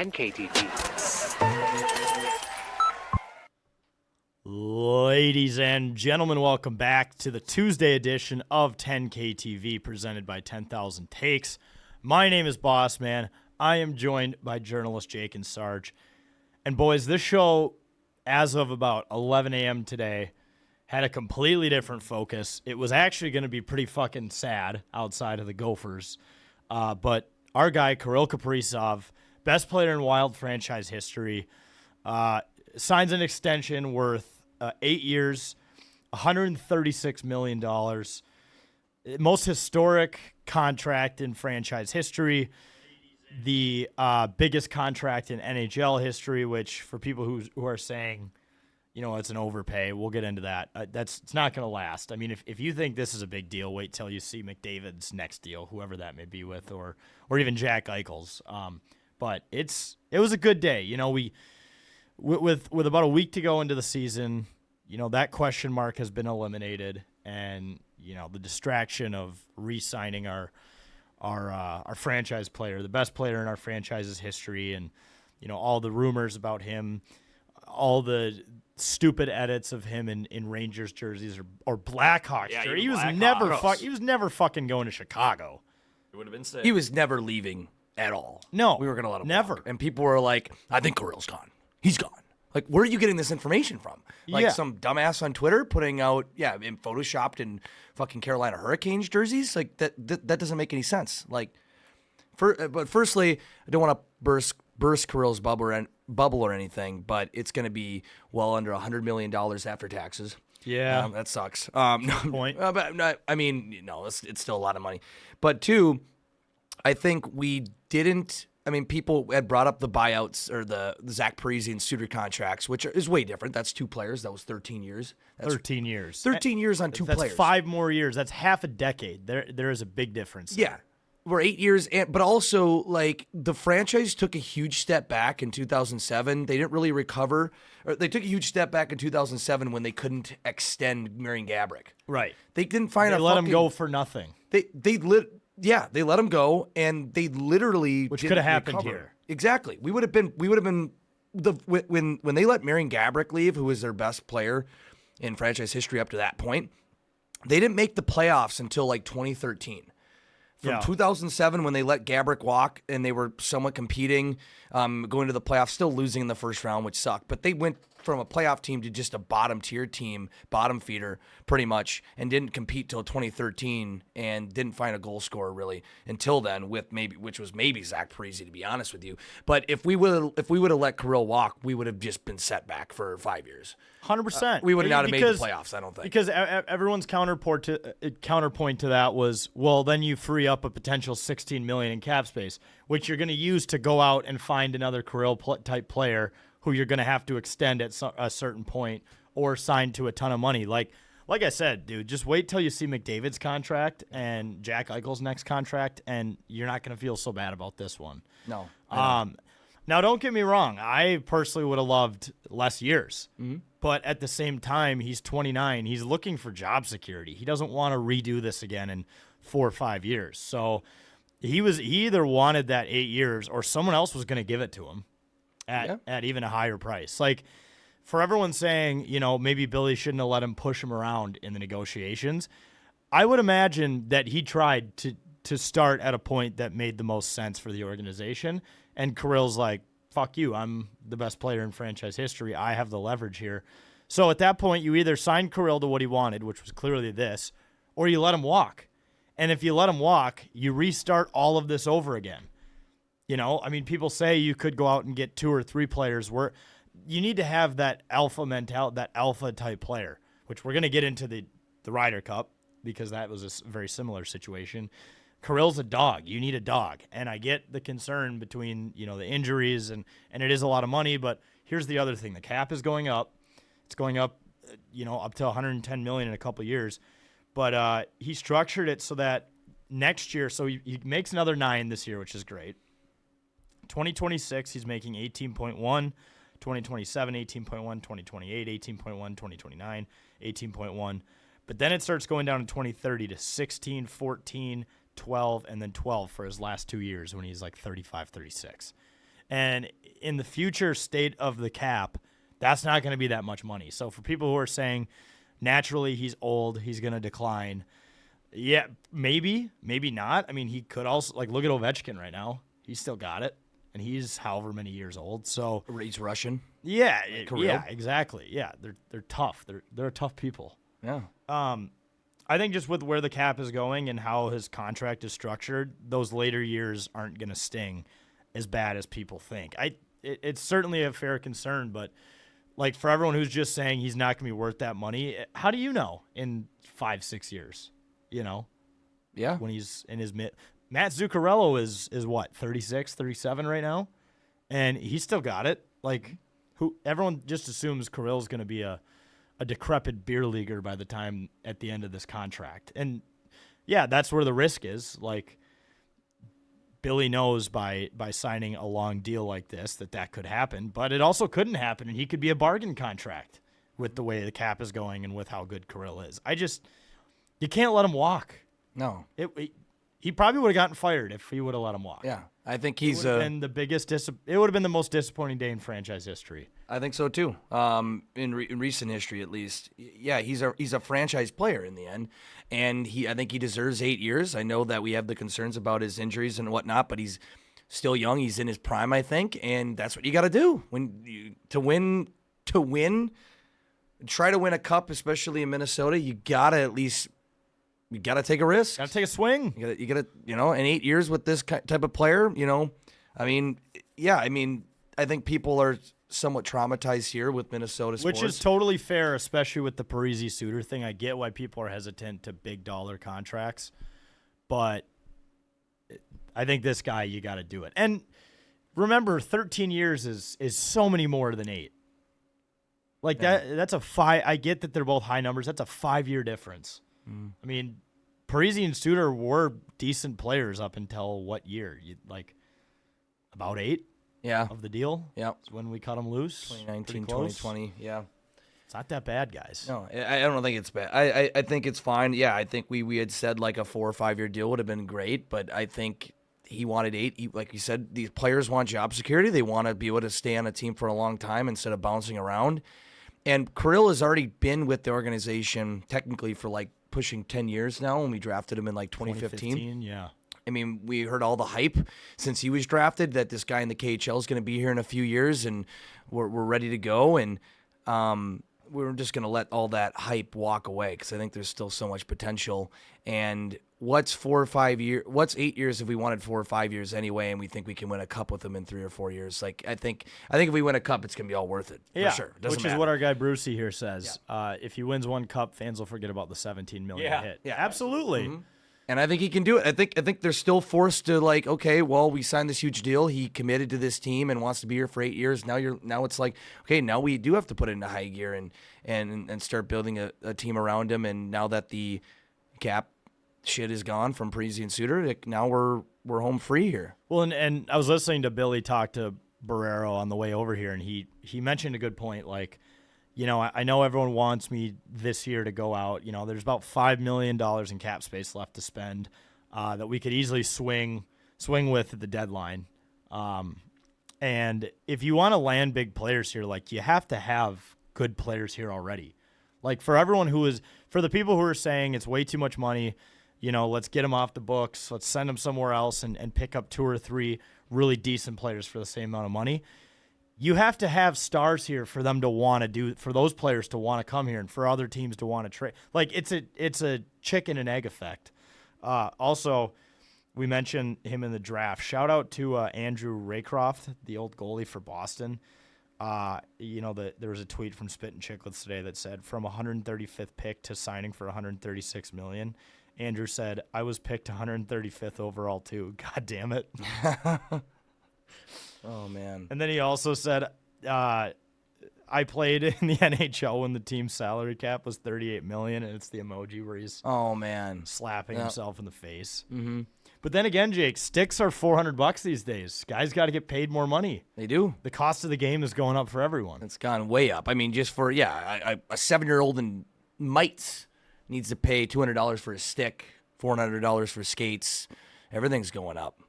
10KTV. Ladies and gentlemen, welcome back to the Tuesday edition of 10KTV presented by 10,000 Takes. My name is Bossman. I am joined by journalist Jake and Sarge. And boys, this show, as of about 11 a.m. today, had a completely different focus. It was actually going to be pretty fucking sad outside of the Gophers. But our guy, Kirill, best player in Wild franchise history, signs an extension worth 8 years, $136 million. Most historic contract in franchise history. The biggest contract in NHL history, which for people who are saying, you know, it's an overpay, we'll get into that. It's not going to last. I mean, if you think this is a big deal, wait till you see McDavid's next deal, whoever that may be with, or even Jack Eichel's. But it was a good day. You know, with about a week to go into the season, you know, that question mark has been eliminated, and you know, the distraction of re-signing our franchise player, the best player in our franchise's history, and you know, all the rumors about him, all the stupid edits of him in Rangers jerseys or Blackhawks jerseys. He was never fucking going to Chicago. It would have been sick. He was never leaving at all. No, we were gonna let him never. walk. And people were like, "I think Kirill's gone. He's gone." Like, where are you getting this information from? Like some dumbass on Twitter putting out, in photoshopped in fucking Carolina Hurricanes jerseys? Like, that doesn't make any sense. Like, but firstly, I don't want to burst Kirill's bubble or anything, but it's going to be well under $100 million after taxes. Yeah. That sucks. Point. But no, I mean, no, it's still a lot of money. But two, I think we didn't. I mean, people had brought up the buyouts or the Zach Parise and Suter contracts, which is way different. That's two players. That was 13 years. That's 13 years. 13 years on two players. That's 5 more years. That's half a decade. There is a big difference. Yeah. We're 8 years, but also, like, the franchise took a huge step back in 2007. They didn't really recover. Or they took a huge step back in 2007 when they couldn't extend Marian Gaborik. Right. They didn't find They let him go for nothing. They let him go, and they literally which could have happened recover. here. Exactly. We would have been when they let Marian Gaborik leave, who was their best player in franchise history up to that point. They didn't make the playoffs until like 2013. From 2007, when they let Gaborik walk and they were somewhat competing, going to the playoffs, still losing in the first round, which sucked. But they went from a playoff team to just a bottom-tier team, bottom feeder, pretty much, and didn't compete till 2013 and didn't find a goal scorer really until then, which was maybe Zach Parise, to be honest with you. But if we would have let Kirill walk, we would have just been set back for 5 years. 100%. We would not have made the playoffs, I don't think. Because everyone's counterpoint to that was, well, then you free up a potential $16 million in cap space, which you're going to use to go out and find another Kirill-type player who you're going to have to extend at a certain point or sign to a ton of money. Like I said, dude, just wait till you see McDavid's contract and Jack Eichel's next contract, and you're not going to feel so bad about this one. No. Now, don't get me wrong. I personally would have loved less years. Mm-hmm. But at the same time, he's 29. He's looking for job security. He doesn't want to redo this again in 4 or 5 years. So he either wanted that 8 years or someone else was going to give it to him at even a higher price. Like, for everyone saying, you know, maybe Billy shouldn't have let him push him around in the negotiations, I would imagine that he tried to start at a point that made the most sense for the organization. And Kirill's like, fuck you, I'm the best player in franchise history. I have the leverage here. So at that point, you either signed Kirill to what he wanted, which was clearly this, or you let him walk. And if you let him walk, you restart all of this over again. You know, I mean, people say you could go out and get 2 or 3 players where you need to have that alpha mentality, that alpha type player, which we're going to get into the Ryder Cup because that was a very similar situation. Kirill's a dog. You need a dog. And I get the concern between, you know, the injuries and it is a lot of money, but here's the other thing. The cap is going up. It's going up, you know, up to $110 million in a couple of years. But he structured it so that next year, so he makes another 9 this year, which is great. 2026, he's making 18.1. 2027, 18.1. 2028, 18.1. 2029, 18.1. But then it starts going down in 2030 to 16, 14, 12, and then 12 for his last 2 years when he's like 35, 36. And in the future state of the cap, that's not going to be that much money. So for people who are saying naturally he's old, he's going to decline, yeah, maybe not. I mean, he could also, like, look at Ovechkin right now. He's still got it, and he's however many years old. So He's Russian. yeah, Kirill. yeah, exactly. Yeah, they're tough. They're tough people. Yeah. I think just with where the cap is going and how his contract is structured, those later years aren't going to sting as bad as people think. It's certainly a fair concern, but like for everyone who's just saying he's not going to be worth that money, how do you know in 5-6 years? You know, Yeah. when he's in his mid. Matt Zuccarello is what, 36, 37 right now, and he's still got it. Like, everyone just assumes Kirill's going to be a decrepit beer leaguer by the time at the end of this contract, and yeah, that's where the risk is. Like, Billy knows by signing a long deal like this that could happen, but it also couldn't happen, and he could be a bargain contract with the way the cap is going and with how good Kirill is. You can't let him walk. No. He probably would have gotten fired if he would have let him walk. Yeah. I think he's it would have been the biggest. It would have been the most disappointing day in franchise history. I think so too. In recent history, at least. Yeah, he's a franchise player in the end, and I think he deserves 8 years. I know that we have the concerns about his injuries and whatnot, but he's still young. He's in his prime, I think, and that's what you got to do to win. Try to win a cup, especially in Minnesota. You gotta at least. You got to take a risk. Got to take a swing. You got to, in 8 years with this type of player, I mean, yeah, I think people are somewhat traumatized here with Minnesota sports. Which is totally fair, especially with the Parise Suter thing. I get why people are hesitant to big dollar contracts, but I think this guy, you got to do it. And remember, 13 years is so many more than 8. Like that's a 5. I get that they're both high numbers. That's a 5-year difference. I mean, Parise and Suter were decent players up until what year? About 8 of the deal? Yeah. It's when we cut them loose. 2019, 2020, yeah. It's not that bad, guys. No, I don't think it's bad. I think it's fine. Yeah, I think we had said like a 4 or 5 year deal would have been great, but I think he wanted 8. Like you said, these players want job security. They want to be able to stay on a team for a long time instead of bouncing around. And Kirill has already been with the organization technically for like pushing 10 years now, when we drafted him in like 2015. Yeah. I mean, we heard all the hype since he was drafted that this guy in the KHL is going to be here in a few years, and we're ready to go. And we're just going to let all that hype walk away because I think there's still so much potential. And what's 4 or 5 years? What's 8 years if we wanted 4 or 5 years anyway, and we think we can win a cup with them in 3 or 4 years? Like I think if we win a cup, it's gonna be all worth it. Yeah, for sure. Doesn't which matter. is what our guy Brucey here says. Yeah. If he wins one cup, fans will forget about the $17 million hit. Yeah, absolutely. Mm-hmm. And I think he can do it. I think they're still forced to like, okay, well, we signed this huge deal. He committed to this team and wants to be here for 8 years. Now it's like, okay, now we do have to put it into high gear and start building a team around him. And now that the cap shit is gone from Parise and Suter, now we're home free here. Well, and I was listening to Billy talk to Barrero on the way over here, and he mentioned a good point. Like, I know everyone wants me this year to go out. There's about $5 million in cap space left to spend that we could easily swing with at the deadline. And if you want to land big players here, like, you have to have good players here already. Like, for the people who are saying it's way too much money, let's get them off the books. Let's send them somewhere else and pick up 2 or 3 really decent players for the same amount of money. You have to have stars here for them to want to for those players to want to come here and for other teams to want to trade. Like, it's a chicken and egg effect. Also, we mentioned him in the draft. Shout out to Andrew Raycroft, the old goalie for Boston. There was a tweet from Spit and Chicklets today that said, from 135th pick to signing for $136 million. Andrew said, I was picked 135th overall too. God damn it. Oh, man. And then he also said, I played in the NHL when the team's salary cap was $38 million, and it's the emoji where he's slapping himself in the face. Mm-hmm. But then again, Jake, sticks are $400 these days. Guys got to get paid more money. They do. The cost of the game is going up for everyone. It's gone way up. I mean, just for a 7-year-old in mites needs to pay $200 for a stick, $400 for skates, Everything's going up.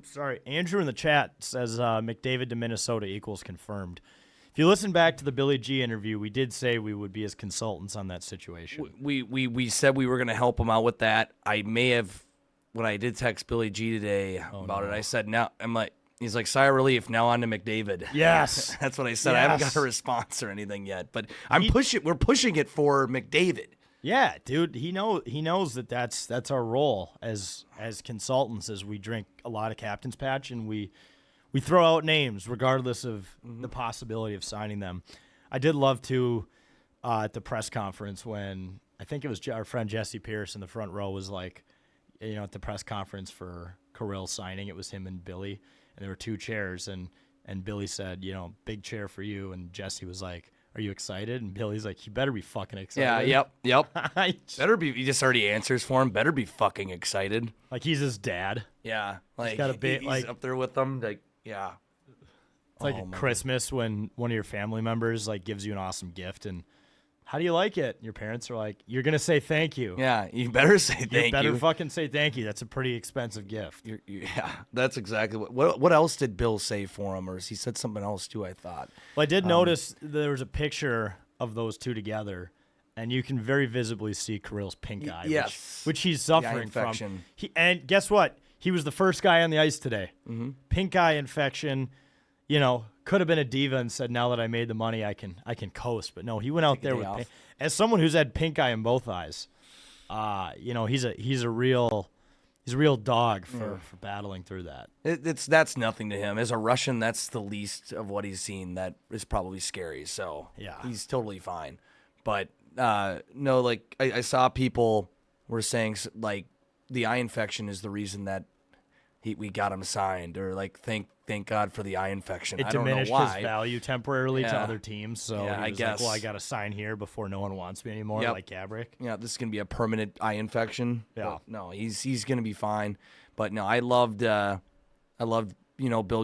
Sorry, Andrew in the chat says McDavid to Minnesota equals confirmed. If you listen back to the Billy G interview, we did say we would be his consultants on that situation. We said we were going to help him out with that. I may have, when I did text Billy G today about it, I said, now, he's like, sigh of relief, now on to McDavid. Yes. That's what I said. I haven't got a response or anything yet, but we're pushing it for McDavid. Yeah, dude, he knows that that's our role as consultants, as we drink a lot of Captain's Patch and we throw out names regardless of the possibility of signing them. I did love to at the press conference when I think it was our friend Jesse Pierce in the front row was like, at the press conference for Kirill signing, it was him and Billy, and there were 2 chairs, and Billy said, big chair for you, and Jesse was like, are you excited? And Billy's like, you better be fucking excited. Yeah, yep. Better be. He just already answers for him. Better be fucking excited. Like he's his dad. Yeah, like he's got a bit, he's up there with them. Like, yeah. It's like Christmas when one of your family members like gives you an awesome gift and how do you like it? And your parents are like, you're gonna say thank you. Yeah, you better say thank you. You better fucking say thank you. That's a pretty expensive gift. Yeah, that's exactly what else did Bill say for him, or he said something else too? I thought. Well, I did notice there was a picture of those 2 together, and you can very visibly see Kirill's pink eye, which he's suffering from. And guess what? He was the first guy on the ice today. Mm-hmm. Pink eye infection. Could have been a diva and said, now that I made the money, I can coast. But no, he went out there with pink. As someone who's had pink eye in both eyes, he's a real dog for battling through that. That's nothing to him. As a Russian, that's the least of what he's seen. That is probably scary. So yeah, he's totally fine. But no, like I saw people were saying like the eye infection is the reason that we got him signed, or like thank God for the eye infection. It I don't know diminished why. his value temporarily to other teams. So yeah, he was like, well, I got to sign here before no one wants me anymore, like Gabrick. Yeah, this is gonna be a permanent eye infection. Yeah, but no, he's gonna be fine. But no, I loved Bill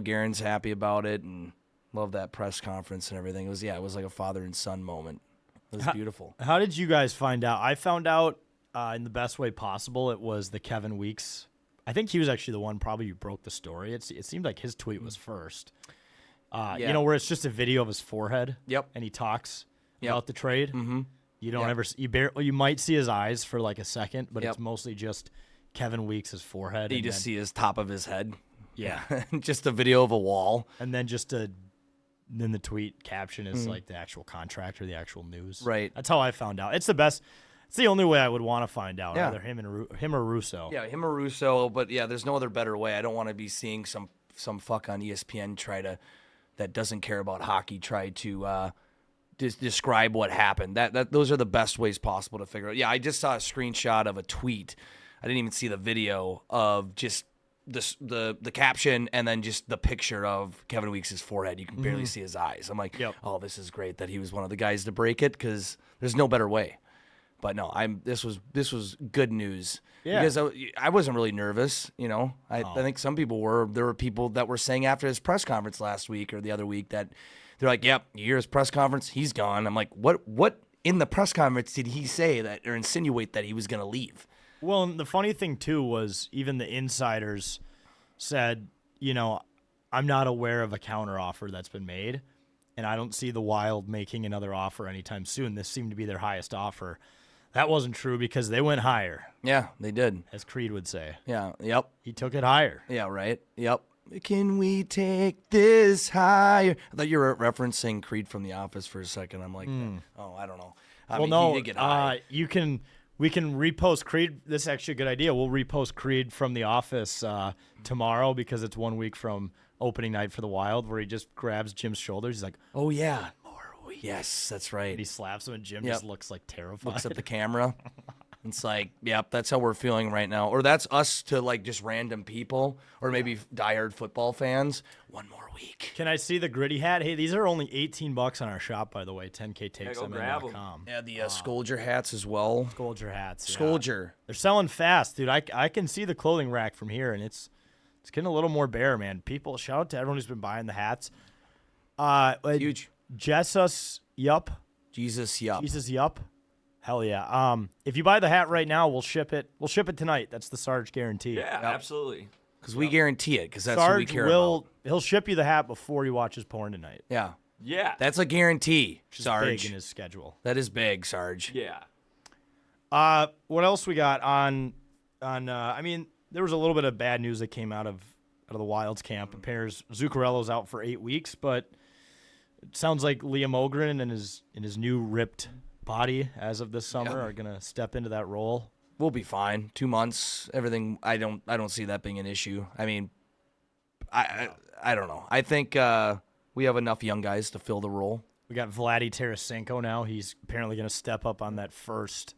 Guerin's happy about it, and loved that press conference and everything. It was like a father and son moment. It was beautiful. How did you guys find out? I found out in the best way possible. It was the Kevin Weeks. I think he was actually the one probably who broke the story. It seemed like his tweet was first. Where it's just a video of his forehead. Yep. And he talks about the trade. Mm-hmm. You don't you might see his eyes for like a second, but it's mostly just Kevin Weeks' forehead. You just see his top of his head. Yeah. Just a video of a wall. And then then the tweet caption is like the actual contract or the actual news. Right. That's how I found out. It's the best. It's the only way I would want to find out, either him or Russo. Yeah, him or Russo, but yeah, there's no other better way. I don't want to be seeing some fuck on ESPN that doesn't care about hockey try to describe what happened. Those are the best ways possible to figure out. Yeah, I just saw a screenshot of a tweet. I didn't even see the video of just the caption and then just the picture of Kevin Weeks' forehead. You can barely see his eyes. I'm like, oh, this is great that he was one of the guys to break it, because there's no better way. But no, this was good news. Yeah. Because I wasn't really nervous, I think some people were. There were people that were saying after his press conference last week or the other week that they're like, "Yep, you hear his press conference, he's gone." I'm like, "What in the press conference did he say that or insinuate that he was going to leave?" Well, and the funny thing too was even the insiders said, I'm not aware of a counteroffer that's been made, and I don't see the Wild making another offer anytime soon. This seemed to be their highest offer. That wasn't true because they went higher. Yeah, they did. As Creed would say. Yeah, yep. He took it higher. Yeah, right. Yep. Can we take this higher? I thought you were referencing Creed from The Office for a second. I'm like, oh, I don't know. No, he did get high. We can repost Creed. This is actually a good idea. We'll repost Creed from The Office tomorrow because it's 1 week from opening night for the Wild, where he just grabs Jim's shoulders. He's like, oh, yeah. Yes, that's right. And he slaps him, and Jim just looks like terrified. Looks at the camera. It's like, yep, that's how we're feeling right now. Or that's us to like just random people, or maybe diehard football fans. 1 more week. Can I see the gritty hat? Hey, these are only $18 on our shop, by the way. 10ktakesmn.com. Yeah, the Skolger hats as well. Skolger hats. Skolger. They're selling fast, dude. I can see the clothing rack from here, and it's getting a little more bare, man. People, shout out to everyone who's been buying the hats. Huge. Jesus Yup. Jesus Yup. Jesus Yup. Hell yeah. If you buy the hat right now, we'll ship it. We'll ship it tonight. That's the Sarge guarantee. Yeah, absolutely. Because we guarantee it, because that's what we Sarge care about. he'll ship you the hat before he watches porn tonight. Yeah. Yeah. That's a guarantee, Which is Sarge. big in his schedule. That is big, Sarge. Yeah. What else we got on I mean, there was a little bit of bad news that came out of the Wilds camp. Appears Zuccarello's out for 8 weeks, but it sounds like Liam Ogren and his new ripped body as of this summer are gonna step into that role. We'll be fine. 2 months, everything. I don't see that being an issue. I mean, I don't know. I think we have enough young guys to fill the role. We got Vladdy Tarasenko now. He's apparently gonna step up on that first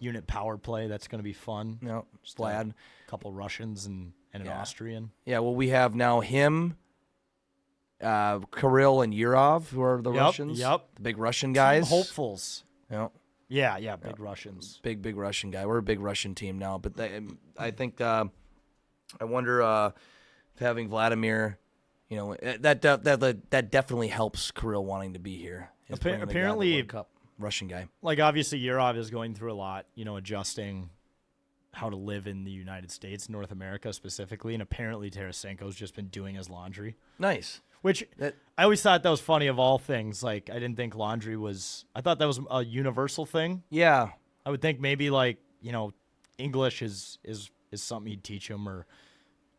unit power play. That's gonna be fun. Yeah, Just Vlad. a couple Russians and an Austrian. Yeah, well, we have now him, Kirill, and Yurov, who are the Russians. Yep. The big Russian guys. Team hopefuls. Yep. Yeah, big Russians. Big Russian guy. We're a big Russian team now. But I think I wonder if having Vladimir, that definitely helps Kirill wanting to be here. Is bringing the guy to the Apparently, World Cup. Russian guy. like obviously Yurov is going through a lot, adjusting how to live in the United States, North America specifically, and apparently Tarasenko's just been doing his laundry. Nice. Which I always thought that was funny of all things. Like I didn't think laundry was. I thought that was a universal thing. Yeah. I would think maybe like English is something you'd teach him or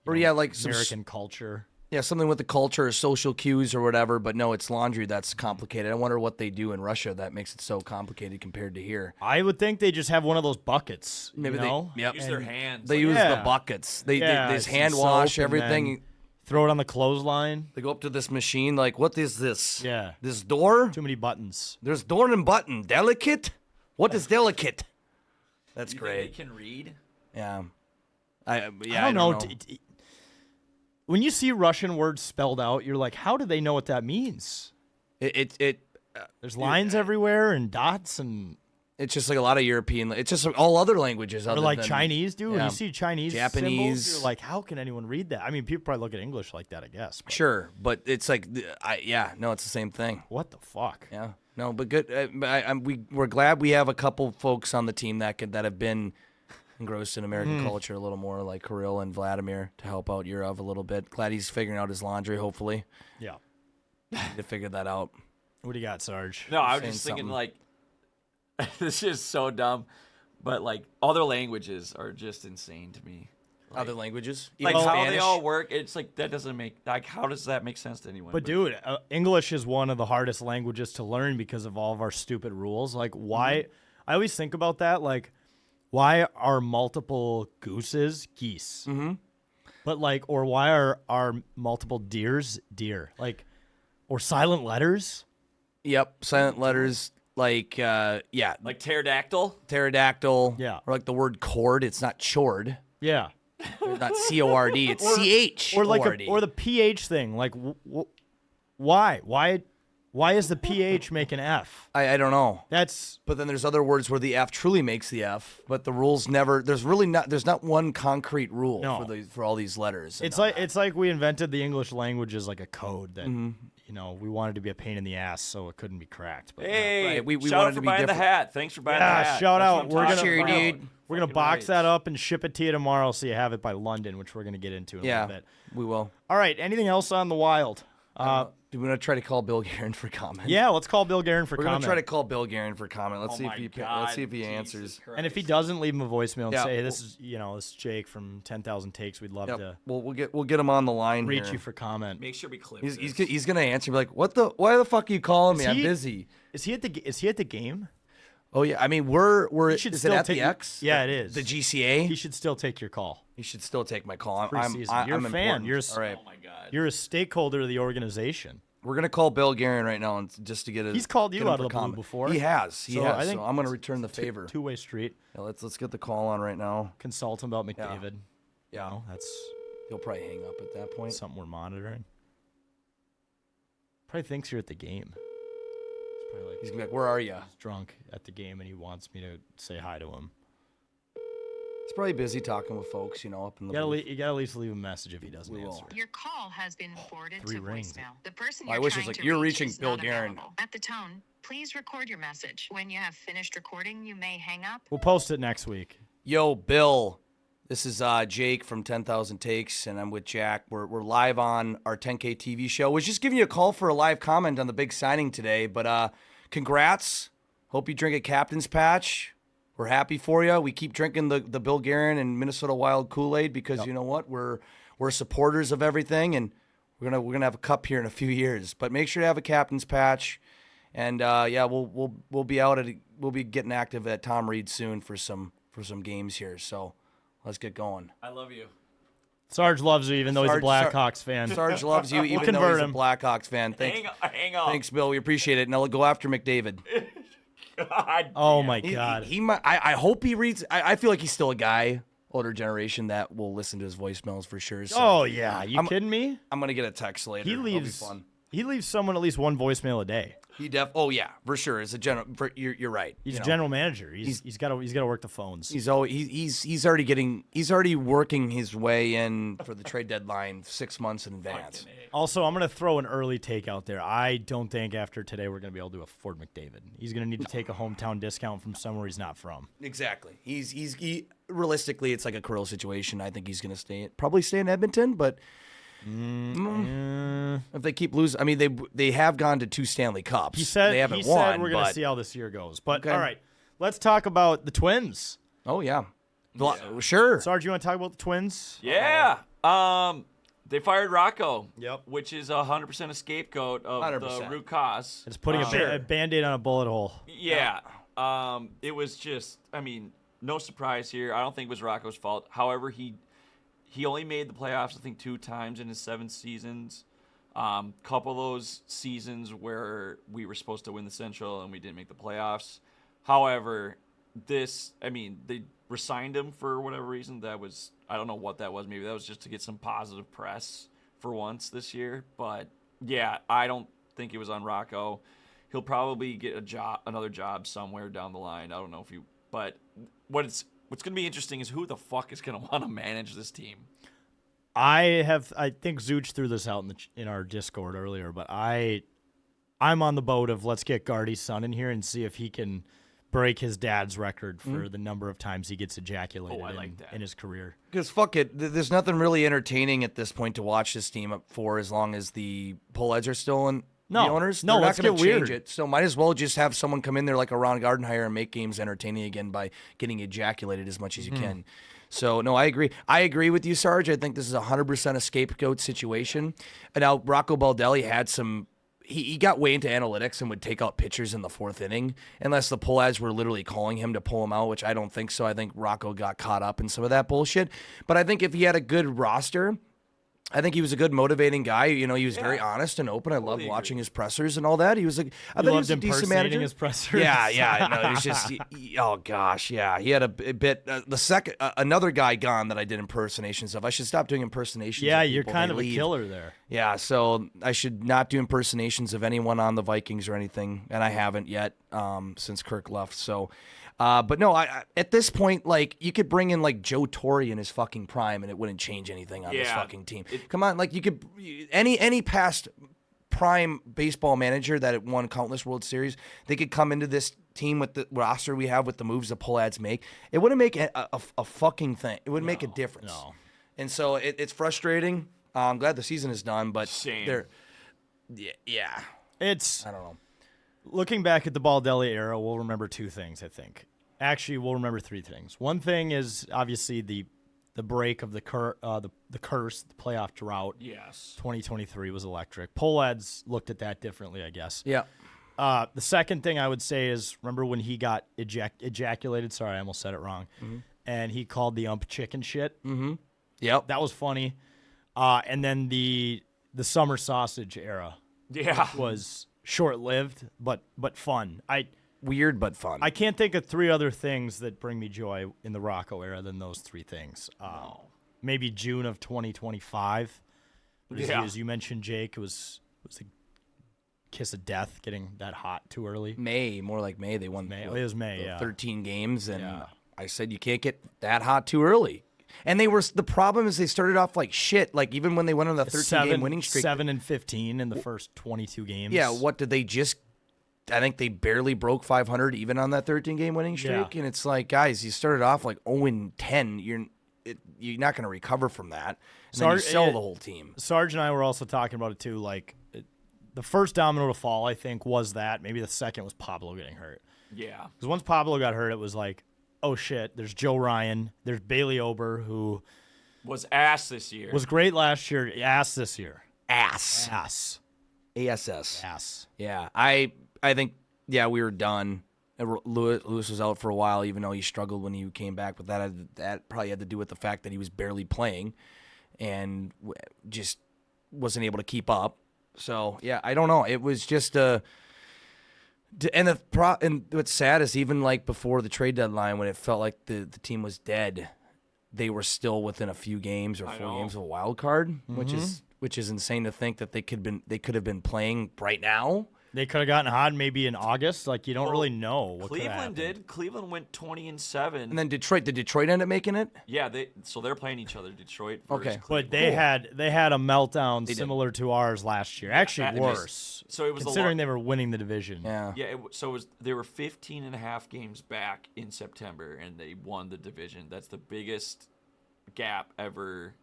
like some American culture. Yeah, something with the culture or social cues or whatever, but no, it's laundry that's complicated. I wonder what they do in Russia that makes it so complicated compared to here. I would think they just have one of those buckets. Maybe they Use their hands. They use Yeah. the buckets. They some hand wash soap and everything. then throw it on the clothesline. They go up to this machine like, what is this? Yeah. This door? Too many buttons. There's door and button. Delicate? What is delicate? That's You great. think they can read? Yeah. I don't know. When you see Russian words spelled out, you're like, how do they know what that means? There's lines everywhere and dots and It's just like a lot of European. It's just all other languages. or Other like than, Chinese, dude. When yeah. you see Chinese Japanese. symbols, you're like, how can anyone read that? I mean, people probably look at English like that, I guess. But Sure, but it's like, no, it's the same thing. what the fuck? Yeah, no, but good. We're glad we have a couple folks on the team that have been engrossed in American culture a little more, like Kirill and Vladimir, to help out Yurov a little bit. Glad he's figuring out his laundry. Hopefully, Yeah. to figure that out. What do you got, Sarge? No, I was saying just thinking something. like, this is so dumb, but like other languages are just insane to me. Other languages, Like even how Spanish. they all work, it's like that doesn't make like how does that make sense to anyone? But dude, English is one of the hardest languages to learn because of all of our stupid rules. Like why? I always think about that. Like why are multiple gooses geese? Mm-hmm. But like, or why are multiple deers deer? Like, or silent letters? Yep, silent letters. Like like pterodactyl. pterodactyl. Yeah. or like the word cord. It's not chord. Yeah. It's not CORD. It's CH. Or like or the pH thing. Like why? Why is the pH make an F? I don't know. That's But then there's other words where the F truly makes the F, but the rules never. There's not one concrete rule No. for all these letters. it's like we invented the English language as like a code that we wanted to be a pain in the ass so it couldn't be cracked. But Hey, Right, we shout wanted out to for be buying the different. hat. Thanks for buying the yeah, hat. shout That's out. what I'm We're talking gonna about. dude. we're gonna Fucking box right. that up and ship it to you tomorrow so you have it by London, which we're gonna get into in a yeah, little bit. we will. All right. Anything else on the Wild? Do we want to try to call Bill Guerin for comment? Yeah, let's call Bill Guerin for we're comment. gonna try to call Bill Guerin for comment. Let's Oh see my if he God, let's see if he Jesus answers. Christ. and if he doesn't, leave him a voicemail and Yeah, say, "This is this is Jake from 10,000 Takes. We'd love Yep. to Well, we'll get him on the line reach here. you for comment." Make sure we clip He's gonna answer. Be like, why the fuck are you calling me? Is I'm he- busy. Is he at the game? Oh yeah, I mean we're He should is still it at take the X? Yeah, it is. The GCA. He should still take your call. He should still take my call. I'm Preseason. You're I'm a fan. important. You're all right. Oh my God. You're a stakeholder of the organization. We're gonna call Bill Guerin right now and just to get a. He's called you get him out for of the blue comment. before. He has. He So has. I think so I'm gonna return the favor. Two-way street. Yeah, let's get the call on right now. Consult him about McDavid. Yeah, No, that's he'll probably hang up at that point. something we're monitoring. Probably thinks you're at the game. He's probably like He's gonna be like, "Where are you?" he's drunk at the game and he wants me to say hi to him. He's probably busy talking with folks, up in the. You booth. gotta at least leave a message if he doesn't We will. answer. Your call has been forwarded 3 to rings. voicemail. The person I you're wish it was trying like, to "You're reach reaching is Bill not Guerin." available. At the tone, Please record your message. When you have finished recording, you may hang up. We'll post it next week. Yo, Bill. This is Jake from 10,000 Takes, and I'm with Jack. We're live on our 10K TV show. Was just giving you a call for a live comment on the big signing today, but congrats. Hope you drink a captain's patch. We're happy for you. We keep drinking the Bill Guerin and Minnesota Wild Kool-Aid because you know what? We're supporters of everything, and we're gonna have a cup here in a few years. But make sure to have a captain's patch, and we'll be out we'll be getting active at Tom Reed soon for some games here. So let's get going. I love you. Sarge loves you, even though he's a Blackhawks fan. Sarge loves you, even though convert he's him. a Blackhawks fan. Hang on. Thanks, Bill. We appreciate it. Now we'll go after McDavid. God Oh damn. my God. He might. I hope he reads. I feel like he's still a guy, older generation, that will listen to his voicemails for sure. So Oh yeah, you kidding me? I'm gonna get a text later. He It'll be leaves. fun. He leaves someone at least one voicemail a day. Oh yeah, for sure. As a general, you're right. He's you a know. general manager. He's got to work the phones. He's already working his way in for the trade deadline 6 months in advance. Also, I'm going to throw an early take out there. I don't think after today we're going to be able to afford McDavid. He's going to need to take a hometown discount from somewhere he's not from. Exactly. He realistically, it's like a Kirill situation. I think he's going to probably stay in Edmonton, but if they keep losing, I mean they have gone to 2 Stanley Cups. He said they haven't he won. said we're going to but- see how this year goes. But Okay. all right, let's talk about the Twins. Oh yeah. Sure. Sarge, you want to talk about the Twins? Yeah. They fired Rocco. Yep. Which is 100% a scapegoat of 100%. the root cause. It's putting a Band-Aid on a bullet hole. Yeah. It was just, I mean, no surprise here. I don't think it was Rocco's fault. However, he only made the playoffs, I think, 2 times in his 7 seasons. Couple of those seasons where we were supposed to win the Central and we didn't make the playoffs. However, they resigned him for whatever reason. I don't know what that was. Maybe that was just to get some positive press for once this year. But yeah, I don't think it was on Rocco. He'll probably get another job somewhere down the line. I don't know if he. But what's going to be interesting is who the fuck is going to want to manage this team. I think Zuch threw this out in our Discord earlier, but I'm on the boat of let's get Gardy's son in here and see if he can break his dad's record for the number of times he gets ejaculated in his career. Because fuck it, there's nothing really entertaining at this point to watch this team up for as long as the Pullheads are still in the owners. No, They're let's not going get to change weird. it. So might as well just have someone come in there like a Ron Gardenhire and make games entertaining again by getting ejaculated as much as you can. So, no, I agree. I agree with you, Sarge. I think this is 100% a scapegoat situation. And now Rocco Baldelli had some he got way into analytics and would take out pitchers in the 4th inning unless the Pullads were literally calling him to pull him out, which I don't think so. I think Rocco got caught up in some of that bullshit. But I think if he had a good roster, I think he was a good motivating guy. You know, he was very honest and open. I loved watching his pressers and all that. He was I thought he was a decent manager. His pressers. Yeah. No, he's just oh gosh, yeah. He had a bit. Another guy gone that I did impersonations of. I should stop doing impersonations. Yeah, of you're people. kind They of a leave. killer there. Yeah, so I should not do impersonations of anyone on the Vikings or anything, and I haven't yet since Kirk left. So, but no, I at this point, like you could bring in like Joe Torre in his fucking prime, and it wouldn't change anything on this fucking team. Come on, like you could any past prime baseball manager that had won countless World Series, they could come into this team with the roster we have with the moves the Pullads make. It wouldn't make a fucking thing. It wouldn't make a difference. No. And so it's frustrating. I'm glad the season is done, but Same. yeah. It's I don't know. looking back at the Baldelli era, we'll remember 2 things, I think. Actually, we'll remember 3 things. One thing is obviously the break of the curse, the playoff drought. Yes. 2023 was electric. Pullads looked at that differently, I guess. Yeah. The second thing I would say is remember when he got ejaculated? Sorry, I almost said it wrong. And he called the ump chicken shit. Yep. That was funny. And then the summer sausage era Yeah. was short-lived, but fun. Weird but fun. I can't think of 3 other things that bring me joy in the Rocco era than those 3 things. Maybe June of 2025. Yeah. As you mentioned, Jake, it was a kiss of death getting that hot too early. More like May. They won May. It was May, yeah. 13 games, and Yeah. I said you can't get that hot too early. And the problem is they started off like shit. Like even when they went on the 13-game winning streak. 7-15 in the first 22 games. Yeah, what did they just I think they barely broke 500 even on that 13-game winning streak. Yeah. And it's like, guys, you started off like 0-10. You're not going to recover from that. And then you sell the whole team. Sarge and I were also talking about it too. Like the first domino to fall, I think, was that. Maybe the second was Pablo getting hurt. Yeah. Because once Pablo got hurt, it was like, oh shit. There's Joe Ryan. There's Bailey Ober, who was ass this year. Was great last year. Ass this year. Ass. ASS. Ass. Yeah. I think, we were done. Lewis was out for a while, even though he struggled when he came back. But that probably had to do with the fact that he was barely playing and just wasn't able to keep up. So, yeah, I don't know. It was just and what's sad is even like before the trade deadline, when it felt like the team was dead, they were still within a few games or 4 games of a wild card, which is insane to think that they could have been playing right now. They could have gotten hot maybe in August. Like, you don't really know what Cleveland did. Cleveland went 20-7. And then Detroit. Did Detroit end up making it? Yeah, they're playing each other. Detroit versus Cleveland. But they had a meltdown similar to ours last year. Actually, worse. So it was considering they were winning the division. Yeah. Yeah. They were 15.5 games back in September, and they won the division. That's the biggest gap ever.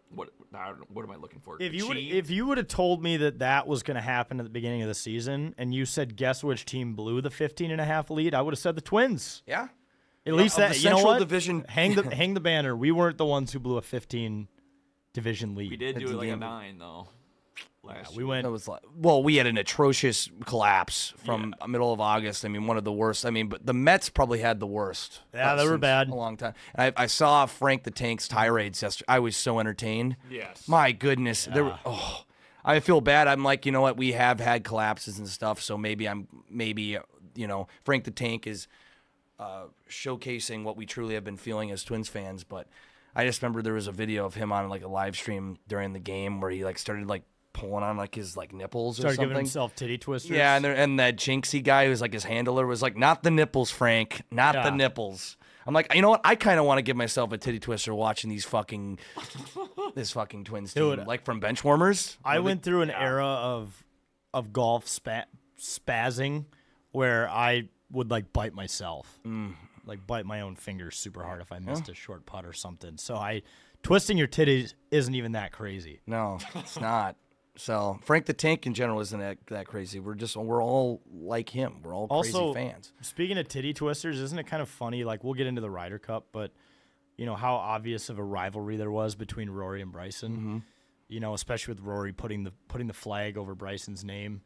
What am I looking for? If you would have told me that was going to happen at the beginning of the season, and you said guess which team blew the 15.5 lead, I would have said the Twins. Yeah. At least that you know what? Division. Hang the banner. We weren't the ones who blew a 15 division lead. We did do it like a 9 though. Last year. We went. It was we had an atrocious collapse from middle of August. I mean, one of the worst. I mean, but the Mets probably had the worst. Yeah, they were bad. A long time. And I saw Frank the Tank's tirades yesterday. I was so entertained. Yes. My goodness. Yeah. I feel bad. I'm like, you know what? We have had collapses and stuff, so maybe Frank the Tank is showcasing what we truly have been feeling as Twins fans. But I just remember there was a video of him on like a live stream during the game where he like started like pulling on like his like nipples or Started something. giving himself titty twisters. Yeah, and that Jinxie guy who's like his handler was like, not the nipples, Frank, not the nipples. I'm like, you know what? I kind of want to give myself a titty twister watching this fucking Twins team, Dude, like from Benchwarmers. I went through an era of golf spazzing where I would like bite myself, like bite my own fingers super hard if I missed a short putt or something. So twisting your titties isn't even that crazy. No, it's not. So Frank the Tank in general isn't that crazy. We're all like him. We're all crazy fans. Speaking of titty twisters, isn't it kind of funny? Like, we'll get into the Ryder Cup, but you know how obvious of a rivalry there was between Rory and Bryson. Mm-hmm. You know, especially with Rory putting the flag over Bryson's name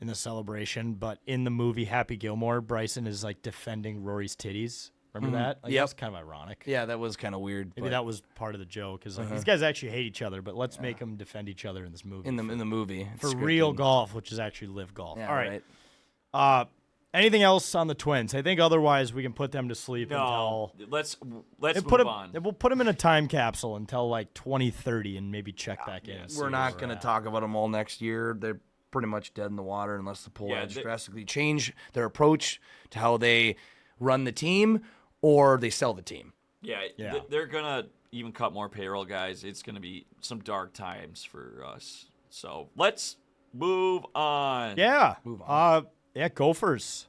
in the celebration. But in the movie Happy Gilmore, Bryson is like defending Rory's titties. Remember that? Like, that's kind of ironic. Yeah, that was kind of weird. Maybe that was part of the joke. Because these guys actually hate each other, but let's make them defend each other in this movie. In the movie. For real golf, which is actually live golf. Yeah, all right. Anything else on the Twins? I think otherwise we can put them to sleep No, until let's move on. We'll put them in a time capsule until like 2030 and maybe check back in. We're not going to talk about them all next year. They're pretty much dead in the water unless the Pull Edge drastically change their approach to how they run the team or they sell the team. Yeah. They're going to even cut more payroll, guys. It's going to be some dark times for us. So let's move on. Yeah. Move on. Gophers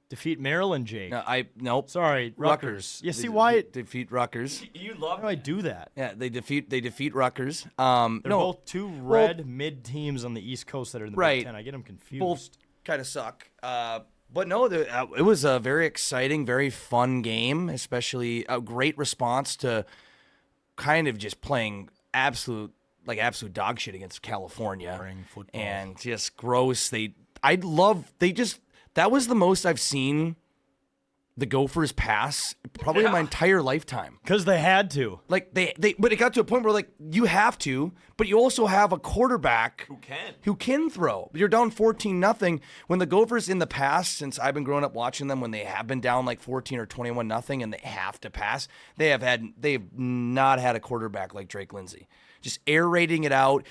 defeat Maryland, Jake. Nope. Sorry, Rutgers. You see why defeat Rutgers? You love How do I do that? Yeah, they defeat Rutgers. They're both two red mid teams on the East Coast that are in the Big Ten. I get them confused. Both kind of suck. But no, it was a very exciting, very fun game, especially a great response to kind of just playing absolute dog shit against California. Boring football. And just gross. That was the most I've seen the Gophers pass probably in my entire lifetime. Because they had to. Like but it got to a point where like you have to, but you also have a quarterback who can throw. You're down 14-0. When the Gophers in the past, since I've been growing up watching them, when they have been down like 14 or 21-0 and they have to pass, they've not had a quarterback like Drake Lindsay. Just aerating it out.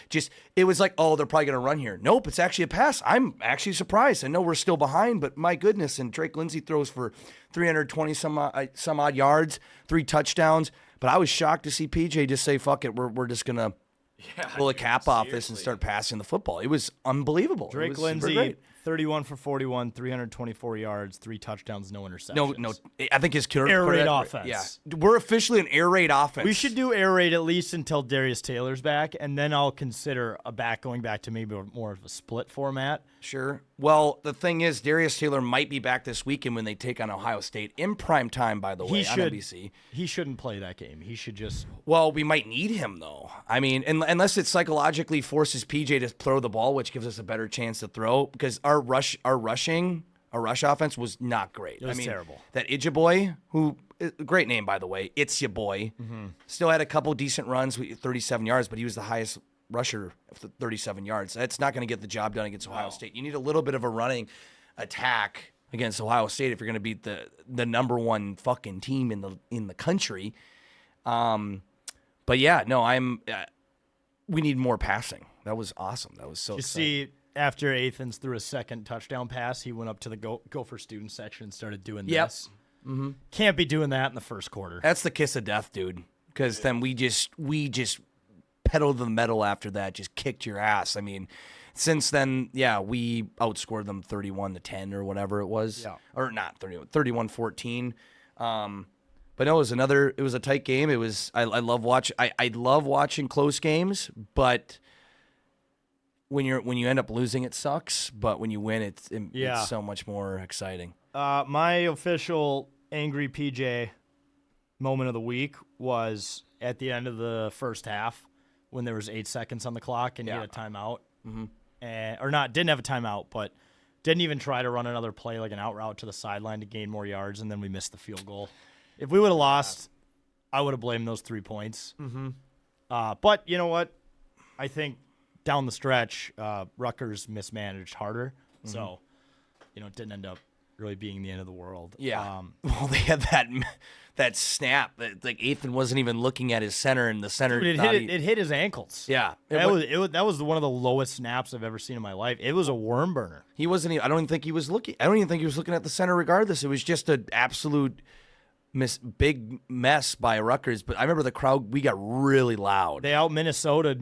It was like, oh, they're probably going to run here. Nope, it's actually a pass. I'm actually surprised. I know we're still behind, but my goodness. And Drake Lindsay throws for 320 some odd yards, 3 touchdowns. But I was shocked to see PJ just say, fuck it, we're just going to pull a cap off this and start passing the football. It was unbelievable. Drake Lindsay, 31 for 41, 324 yards, 3 touchdowns, no interceptions. No. I think his Air raid offense. Yeah, we're officially an air raid offense. We should do air raid at least until Darius Taylor's back, and then I'll consider going back to maybe more of a split format. Sure. Well, the thing is, Darius Taylor might be back this weekend when they take on Ohio State in prime time, by the way, on NBC. He shouldn't play that game. He should just... Well, we might need him, though. I mean, unless it psychologically forces PJ to throw the ball, which gives us a better chance to throw, because our rush offense was not great. It was terrible. That Ijiboy, who, great name, by the way, It's Your Boy, still had a couple decent runs, 37 yards, but he was the highest rusher of 37 yards. That's not going to get the job done against Ohio State. You need a little bit of a running attack against Ohio State if you're going to beat the number one fucking team in the country. But yeah, no, we need more passing. That was awesome. That was so exciting. You see, after Athens threw a second touchdown pass, he went up to the Gopher student section and started doing this. Mm-hmm. Can't be doing that in the first quarter. That's the kiss of death, dude. Because then we just pedal the metal after that, just kicked your ass. I mean, since then, yeah, we outscored them 31-10 or whatever it was. Yeah. Or not 31-14. But no, it was a tight game. It was I love watching close games, but when you end up losing it sucks, but when you win it's so much more exciting. My official angry PJ moment of the week was at the end of the first half when there was 8 seconds on the clock and he had a timeout. Mm-hmm. Didn't have a timeout, but didn't even try to run another play, like an out route to the sideline to gain more yards, and then we missed the field goal. If we would have lost, I would have blamed those 3 points. Mm-hmm. But you know what? I think down the stretch, Rutgers mismanaged harder. Mm-hmm. So, it didn't end up really being the end of the world. Yeah. Well, they had that snap. Like Ethan wasn't even looking at his center, and the center it hit his ankles. Yeah. That was one of the lowest snaps I've ever seen in my life. It was a worm burner. He wasn't even, I don't even think he was looking at the center regardless. It was just an absolute big mess by Rutgers, but I remember the crowd, we got really loud. They out Minnesota,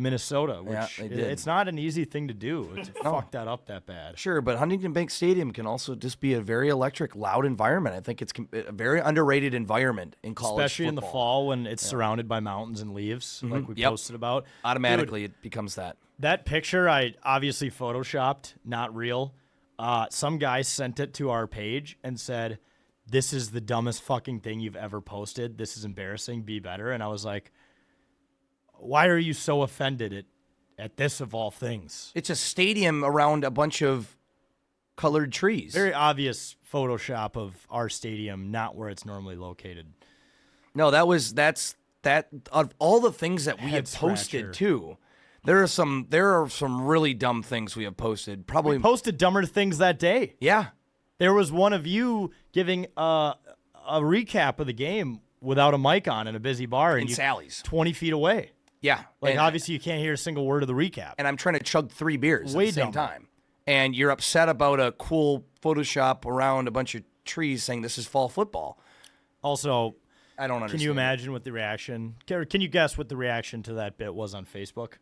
which they did. It's not an easy thing to do. To fuck that up that bad. Sure, but Huntington Bank Stadium can also just be a very electric, loud environment. I think it's a very underrated environment in college especially football. In the fall when it's surrounded by mountains and leaves, like we posted about. Automatically, it becomes that. That picture I obviously photoshopped, not real. Some guy sent it to our page and said, "This is the dumbest fucking thing you've ever posted. This is embarrassing. Be better." And I was like, why are you so offended at this of all things? It's a stadium around a bunch of colored trees. Very obvious Photoshop of our stadium, not where it's normally located. No, that's of all the things that we have posted too. There are some really dumb things we have posted. Probably we posted dumber things that day. Yeah. There was one of you giving a recap of the game without a mic on in a busy bar. In Sally's. 20 feet away. Yeah. Like, obviously, you can't hear a single word of the recap. And I'm trying to chug 3 beers at the same time. And you're upset about a cool Photoshop around a bunch of trees saying this is fall football. Also, I don't understand. Can you imagine what the reaction, can you guess what the reaction to that bit was on Facebook?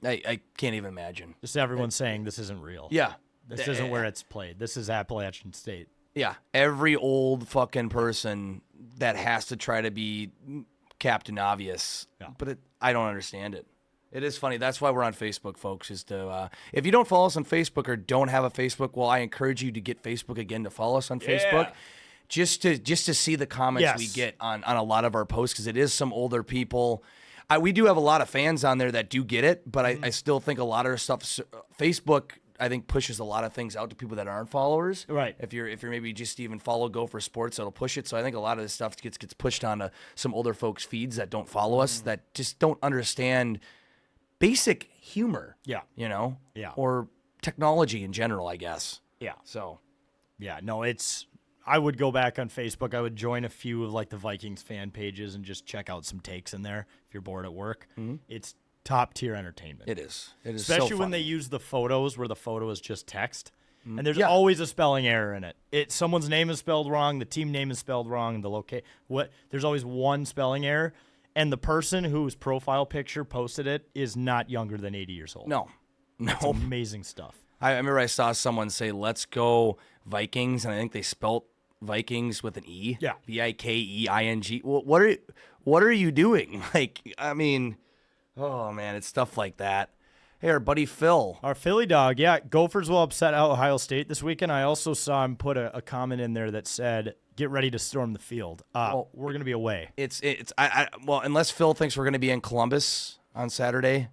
I can't even imagine. Just everyone saying this isn't real. Yeah. This isn't where it's played. This is Appalachian State. Yeah. Every old fucking person that has to try to be Captain Obvious. Yeah. But I don't understand it. It is funny. That's why we're on Facebook, folks, is to if you don't follow us on Facebook or don't have a Facebook, well, I encourage you to get Facebook again to follow us on Facebook. Just to see the comments we get on a lot of our posts, because it is some older people. We do have a lot of fans on there that do get it, but I still think a lot of stuff Facebook, I think, pushes a lot of things out to people that aren't followers. Right. If you're maybe just even follow Gopher Sports, it'll push it. So I think a lot of this stuff gets pushed onto some older folks' feeds that don't follow us, that just don't understand basic humor. Yeah. Yeah. Or technology in general, I guess. Yeah. So. Yeah. No, I would go back on Facebook. I would join a few of like the Vikings fan pages and just check out some takes in there if you're bored at work. Mm-hmm. It's top tier entertainment. It is. Especially so when they use the photos where the photo is just text. And there's always a spelling error in it. Someone's name is spelled wrong, the team name is spelled wrong, there's always one spelling error, and the person whose profile picture posted it is not younger than 80 years old. No. It's amazing stuff. I remember I saw someone say, "Let's go Vikings," and I think they spelt Vikings with an E. Yeah. Vikeing. Well, what are you doing? Like, I mean, oh man, it's stuff like that. Hey, our buddy Phil. Our Philly dog, yeah. Gophers will upset Ohio State this weekend. I also saw him put a comment in there that said, "Get ready to storm the field." We're going to be away. Well, unless Phil thinks we're going to be in Columbus on Saturday,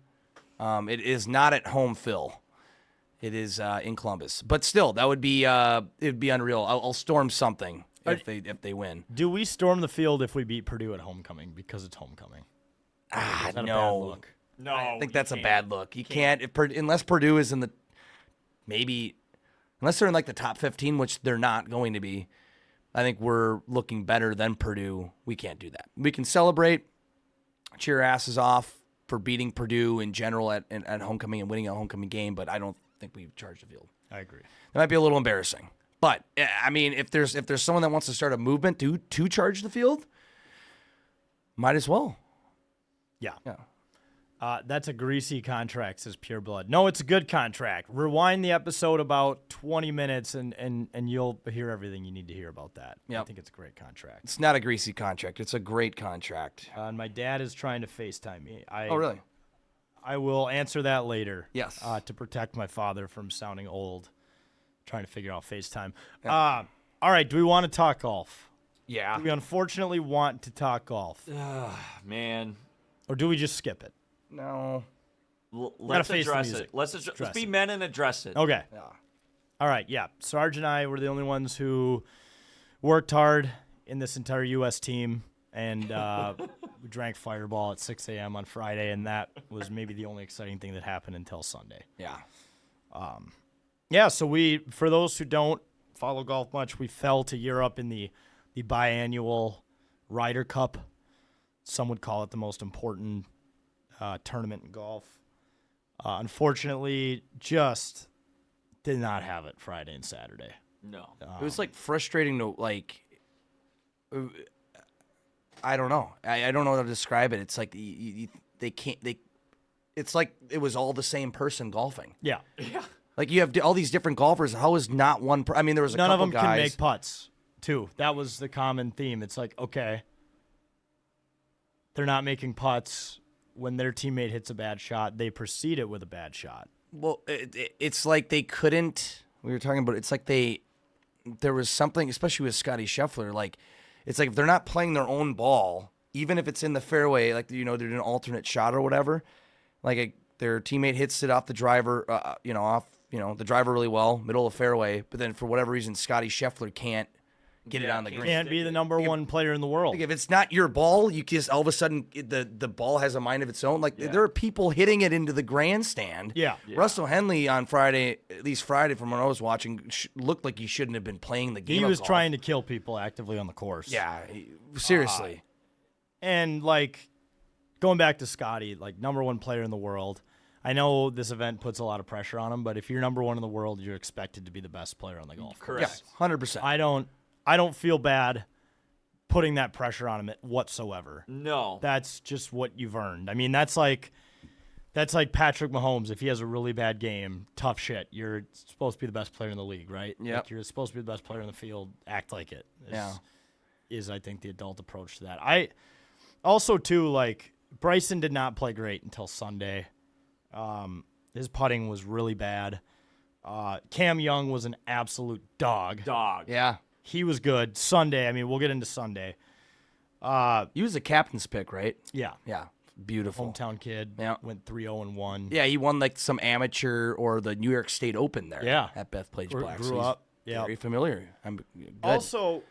it is not at home, Phil. It is in Columbus, but still, that would be it'd be unreal. I'll storm something if they win. Do we storm the field if we beat Purdue at homecoming because it's homecoming? Is that a bad No. look? No, I think that's a bad look. You can't unless Purdue is in the unless they're in like the top 15, which they're not going to be. I think we're looking better than Purdue. We can't do that. We can celebrate, cheer asses off for beating Purdue in general at homecoming and winning a homecoming game, but I don't think we've charged the field. I agree. That might be a little embarrassing. But I mean, if there's someone that wants to start a movement to charge the field, might as well. Yeah. Yeah. That's a greasy contract, says Pure Blood. No, it's a good contract. Rewind the episode about 20 minutes, and you'll hear everything you need to hear about that. Yep. I think it's a great contract. It's not a greasy contract. It's a great contract. And my dad is trying to FaceTime me. Oh, really? I will answer that later. Yes. To protect my father from sounding old, trying to figure out FaceTime. All right, do we want to talk golf? Yeah. Do we unfortunately want to talk golf? Man. Or do we just skip it? No. Let's face the address music. it. Let's Address be it. men and address it. Okay. Yeah. All right, yeah. Sarge and I were the only ones who worked hard in this entire U.S. team, and we drank Fireball at 6 a.m. on Friday, and that was maybe the only exciting thing that happened until Sunday. Yeah. Yeah, so for those who don't follow golf much, we fell to Europe in the biannual Ryder Cup. Some would call it the most important tournament in golf. Unfortunately, just did not have it Friday and Saturday. No. It was like frustrating to I don't know. I don't know how to describe it. It's like it's like it was all the same person golfing. Yeah. Like you have all these different golfers. How is not one? I mean, there was a None of couple them guys. can make putts, too. That was the common theme. It's like, okay, they're not making putts. When their teammate hits a bad shot, they proceed it with a bad shot. Well, it's like they couldn't. We were talking about. It's like there was something, especially with Scotty Scheffler. Like, it's like if they're not playing their own ball, even if it's in the fairway, like they're doing an alternate shot or whatever. Like their teammate hits it off the driver, off the driver really well, middle of fairway. But then for whatever reason, Scotty Scheffler can't get it on the green. Can't be the number one player in the world. Like if it's not your ball, you just all of a sudden the ball has a mind of its own. Like there are people hitting it into the grandstand. Yeah. Russell Henley on Friday, at least Friday from when I was watching, looked like he shouldn't have been playing the game. He of was golf. trying to kill people actively on the course. Yeah, seriously. And like going back to Scotty, like number one player in the world. I know this event puts a lot of pressure on him, but if you're number one in the world, you're expected to be the best player on the golf course. Correct. Yeah, 100%. I don't feel bad putting that pressure on him whatsoever. No. That's just what you've earned. I mean, that's like Patrick Mahomes. If he has a really bad game, tough shit. You're supposed to be the best player in the league, right? Yep. Like you're supposed to be the best player in the field. Act like it. Is I think the adult approach to that. I also too like Bryson did not play great until Sunday. His putting was really bad. Cam Young was an absolute dog. Yeah. He was good. Sunday, I mean, we'll get into Sunday. He was a captain's pick, right? Yeah. Yeah. Beautiful. Hometown kid. Yeah. Went 3-0-1. Yeah, he won like some amateur or the New York State Open there. Yeah. At Bethpage Grew Black. So grew he's up. Yeah. Very familiar. I'm good. Also,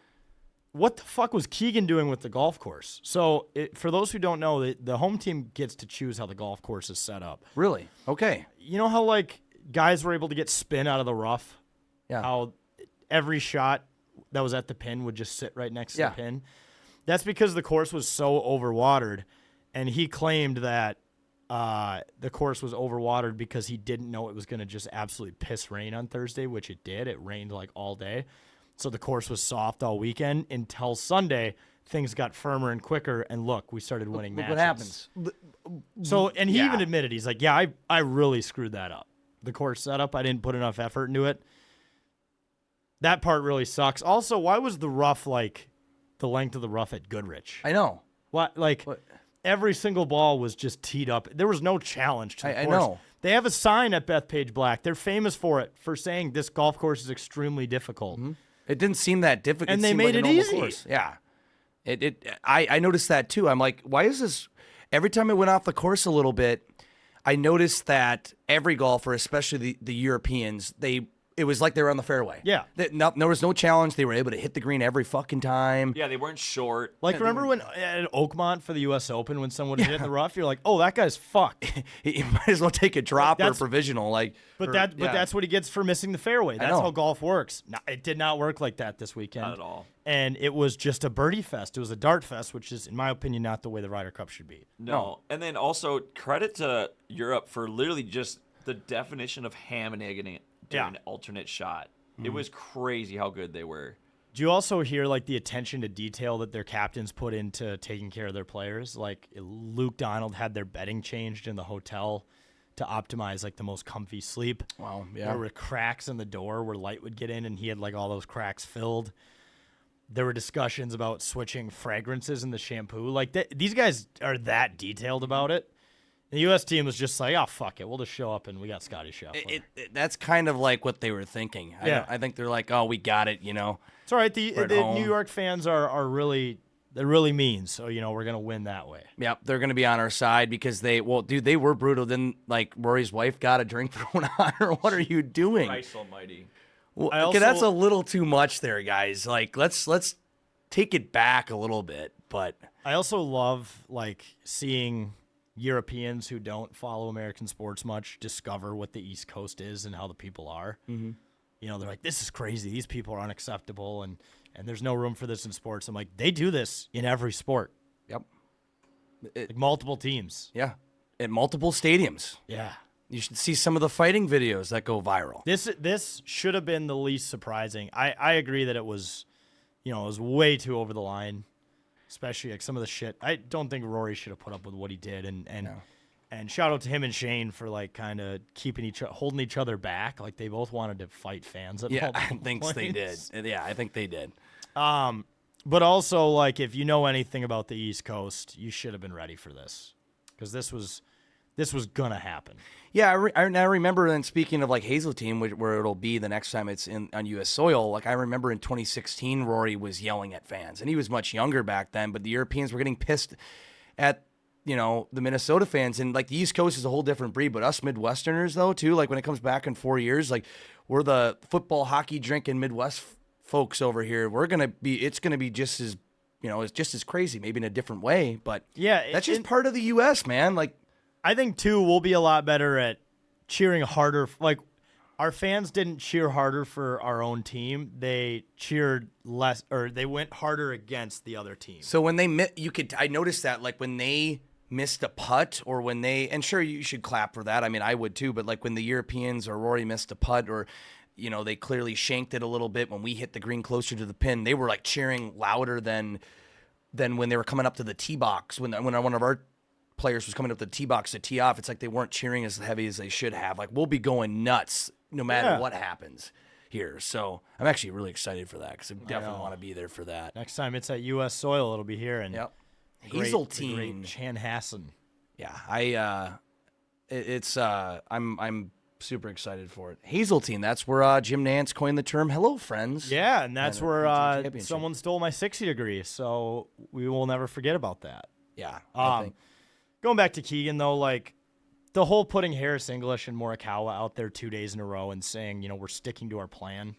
what the fuck was Keegan doing with the golf course? So, for those who don't know, the home team gets to choose how the golf course is set up. Really? Okay. You know how, like, guys were able to get spin out of the rough? Yeah. How every shot that was at the pin would just sit right next to Yeah. the pin? That's because the course was so overwatered, and he claimed that the course was overwatered because he didn't know it was going to just absolutely piss rain on Thursday, which it did. It rained, like, all day. So the course was soft all weekend until Sunday. Things got firmer and quicker, and look, we started winning Look matches. what happens. So, and he Yeah. even admitted, he's like, yeah, I really screwed that up. the course setup. I didn't put enough effort into it. That part really sucks. Also, why was the rough like the length of the rough at Goodrich? I know. What like What? every single ball was just teed up. There was no challenge to the I course. know. They have a sign at Bethpage Black. They're famous for it, for saying this golf course is extremely difficult. It didn't seem that difficult. And It they seemed made like a it normal easy. course. Yeah. I noticed that too. I'm like, why is this? Every time I went off the course a little bit, I noticed that every golfer, especially the Europeans, it was like they were on the fairway. Yeah. There was no challenge. They were able to hit the green every fucking time. Yeah, they weren't short. Like, remember when at Oakmont for the U.S. Open, when someone hit it in the rough, you're like, oh, that guy's fucked. You might as well take a drop or That's- provisional. But that's what he gets for missing the fairway. That's know. how golf works. No, it did not work like that this weekend. Not at all. And it was just a birdie fest. It was a dart fest, which is, in my opinion, not the way the Ryder Cup should be. No. And then also credit to Europe for literally just the definition of ham and egg during an alternate shot. It was crazy how good they were. Do you also hear like the attention to detail that their captains put into taking care of their players? Like Luke Donald had their bedding changed in the hotel to optimize like the most comfy sleep. Wow, yeah. There were cracks in the door where light would get in, and he had like all those cracks filled. There were discussions about switching fragrances in the shampoo. Like these guys are that detailed about it. The U.S. team was just like, oh, fuck it. We'll just show up and we got Scotty Scheffler. That's kind of like what they were thinking. Yeah. I think they're like, oh, we got it, you know. It's all right. The We're at home. New York fans are really, they're really mean. So, we're going to win that way. Yep, they're going to be on our side because they were brutal. Then, like, Rory's wife got a drink thrown on her. What are you doing? Christ almighty. Well, I okay, that's also- a little too much there, guys. Like, let's take it back a little bit. But I also love, like, seeing Europeans who don't follow American sports much discover what the East Coast is and how the people are. Mm-hmm. They're like, this is crazy. These people are unacceptable, and there's no room for this in sports. I'm like, they do this in every sport. yep, Like multiple teams. yeah, at multiple stadiums. Yeah. You should see some of the fighting videos that go viral. This should have been the least surprising. I agree that it was, it was way too over the line, especially like some of the shit. I don't think Rory should have put up with what he did, and shout out to him and Shane for like kind of holding each other back. Like they both wanted to fight fans. Yeah, I multiple think they did. points. Yeah, I think they did. But also, like, if you know anything about the East Coast, you should have been ready for this, because this was gonna happen. Yeah, I remember. And speaking of like Hazeltine, where it'll be the next time it's on U.S. soil. Like I remember in 2016, Rory was yelling at fans, and he was much younger back then. But the Europeans were getting pissed at the Minnesota fans, and like the East Coast is a whole different breed. But us Midwesterners, though, too, like when it comes back in 4 years, like we're the football, hockey drinking Midwest folks over here. It's gonna be just as it's just as crazy, maybe in a different way. But Yeah, that's just part of the U.S., man. Like. I think, too, we'll be a lot better at cheering harder. Like, our fans didn't cheer harder for our own team. They cheered less, or they went harder against the other team. So when I noticed that, like, when they missed a putt or when and sure, you should clap for that. I mean, I would too, but like when the Europeans or Rory missed a putt or, they clearly shanked it a little bit when we hit the green closer to the pin, they were like cheering louder than when they were coming up to the tee box. When one of our players was coming up to the tee box to tee off, it's like they weren't cheering as heavy as they should have. Like we'll be going nuts no matter what happens here. So I'm actually really excited for that because I definitely want to be there for that. Next time it's at U.S. soil, it'll be here. And Yep. the great Hazeltine. Chanhassen. Yeah, I'm super excited for it. Hazeltine, that's where Jim Nantz coined the term "Hello, friends." Yeah, and that's And a where PGA championship. someone stole my 60 degree, so we will never forget about that. Yeah. I think. Going back to Keegan, though, like the whole putting Harris English and Morikawa out there 2 days in a row and saying, we're sticking to our plan.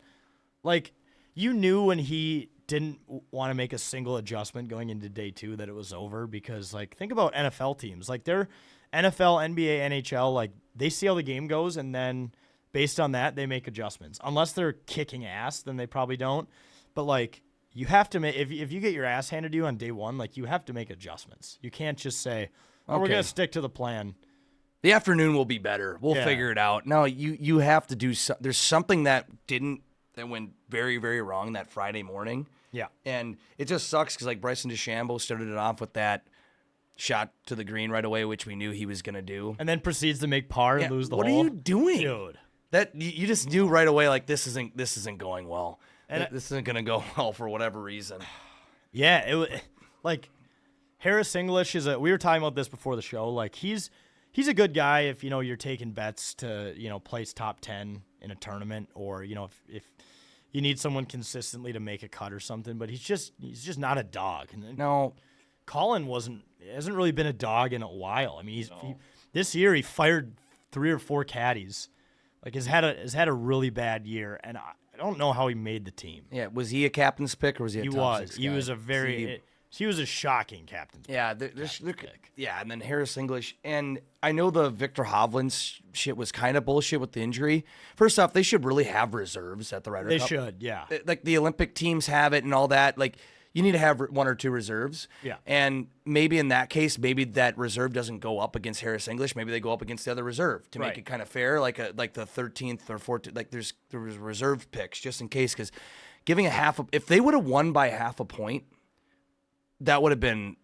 Like, you knew when he didn't want to make a single adjustment going into day 2 that it was over, because, like, think about NFL teams. Like, they're NFL, NBA, NHL, like, they see how the game goes, and then based on that, they make adjustments. Unless they're kicking ass, then they probably don't. But, like, you have to make, if you get your ass handed to you on day 1, like, you have to make adjustments. You can't just say, we're Okay. going to stick to the plan. The afternoon will be better. We'll Yeah. figure it out. No, you have to do there's something that went very, very wrong that Friday morning. Yeah. And it just sucks because like Bryson DeChambeau started it off with that shot to the green right away, which we knew he was going to do. And then proceeds to make par and lose the hole. What are you doing? Dude. That you just knew right away, like, this isn't going well. And this isn't going to go well for whatever reason. Yeah, it was like Harris English we were talking about this before the show. Like he's a good guy if you're taking bets to place top 10 in a tournament, or if you need someone consistently to make a cut or something. But he's just not a dog. And No, Colin hasn't really been a dog in a while. I mean, this year he fired 3 or 4 caddies. Like has had a really bad year, and I don't know how he made the team. yeah, was he a captain's pick or was he a top 6 He guy? was he was a shocking captain's pick. Yeah, yeah, and then Harris English, and I know the Victor Hovland shit was kind of bullshit with the injury. First off, they should really have reserves at the Ryder They Cup. should, yeah. Like the Olympic teams have it and all that. Like you need to have 1 or 2 reserves. Yeah. And maybe in that case, maybe that reserve doesn't go up against Harris English. Maybe they go up against the other reserve to make Right. it kind of fair, like the 13th or 14th. Like there was reserve picks just in case, because giving if they would have won by half a point, that would have been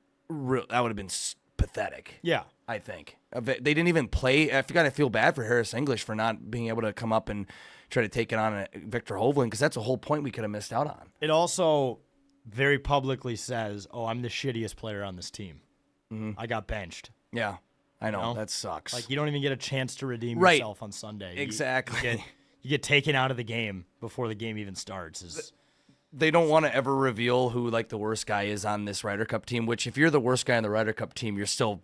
pathetic. Yeah. I think they didn't even play. I feel bad for Harris English for not being able to come up and try to take it on Victor Hovland, because that's a whole point we could have missed out on. It also very publicly says, "Oh, I'm the shittiest player on this team. I got benched." Yeah, I know. You know? That sucks. Like you don't even get a chance to redeem Right. yourself on Sunday. Exactly. You get taken out of the game before the game even starts. They don't want to ever reveal who like the worst guy is on this Ryder Cup team, which if you're the worst guy on the Ryder Cup team, you're still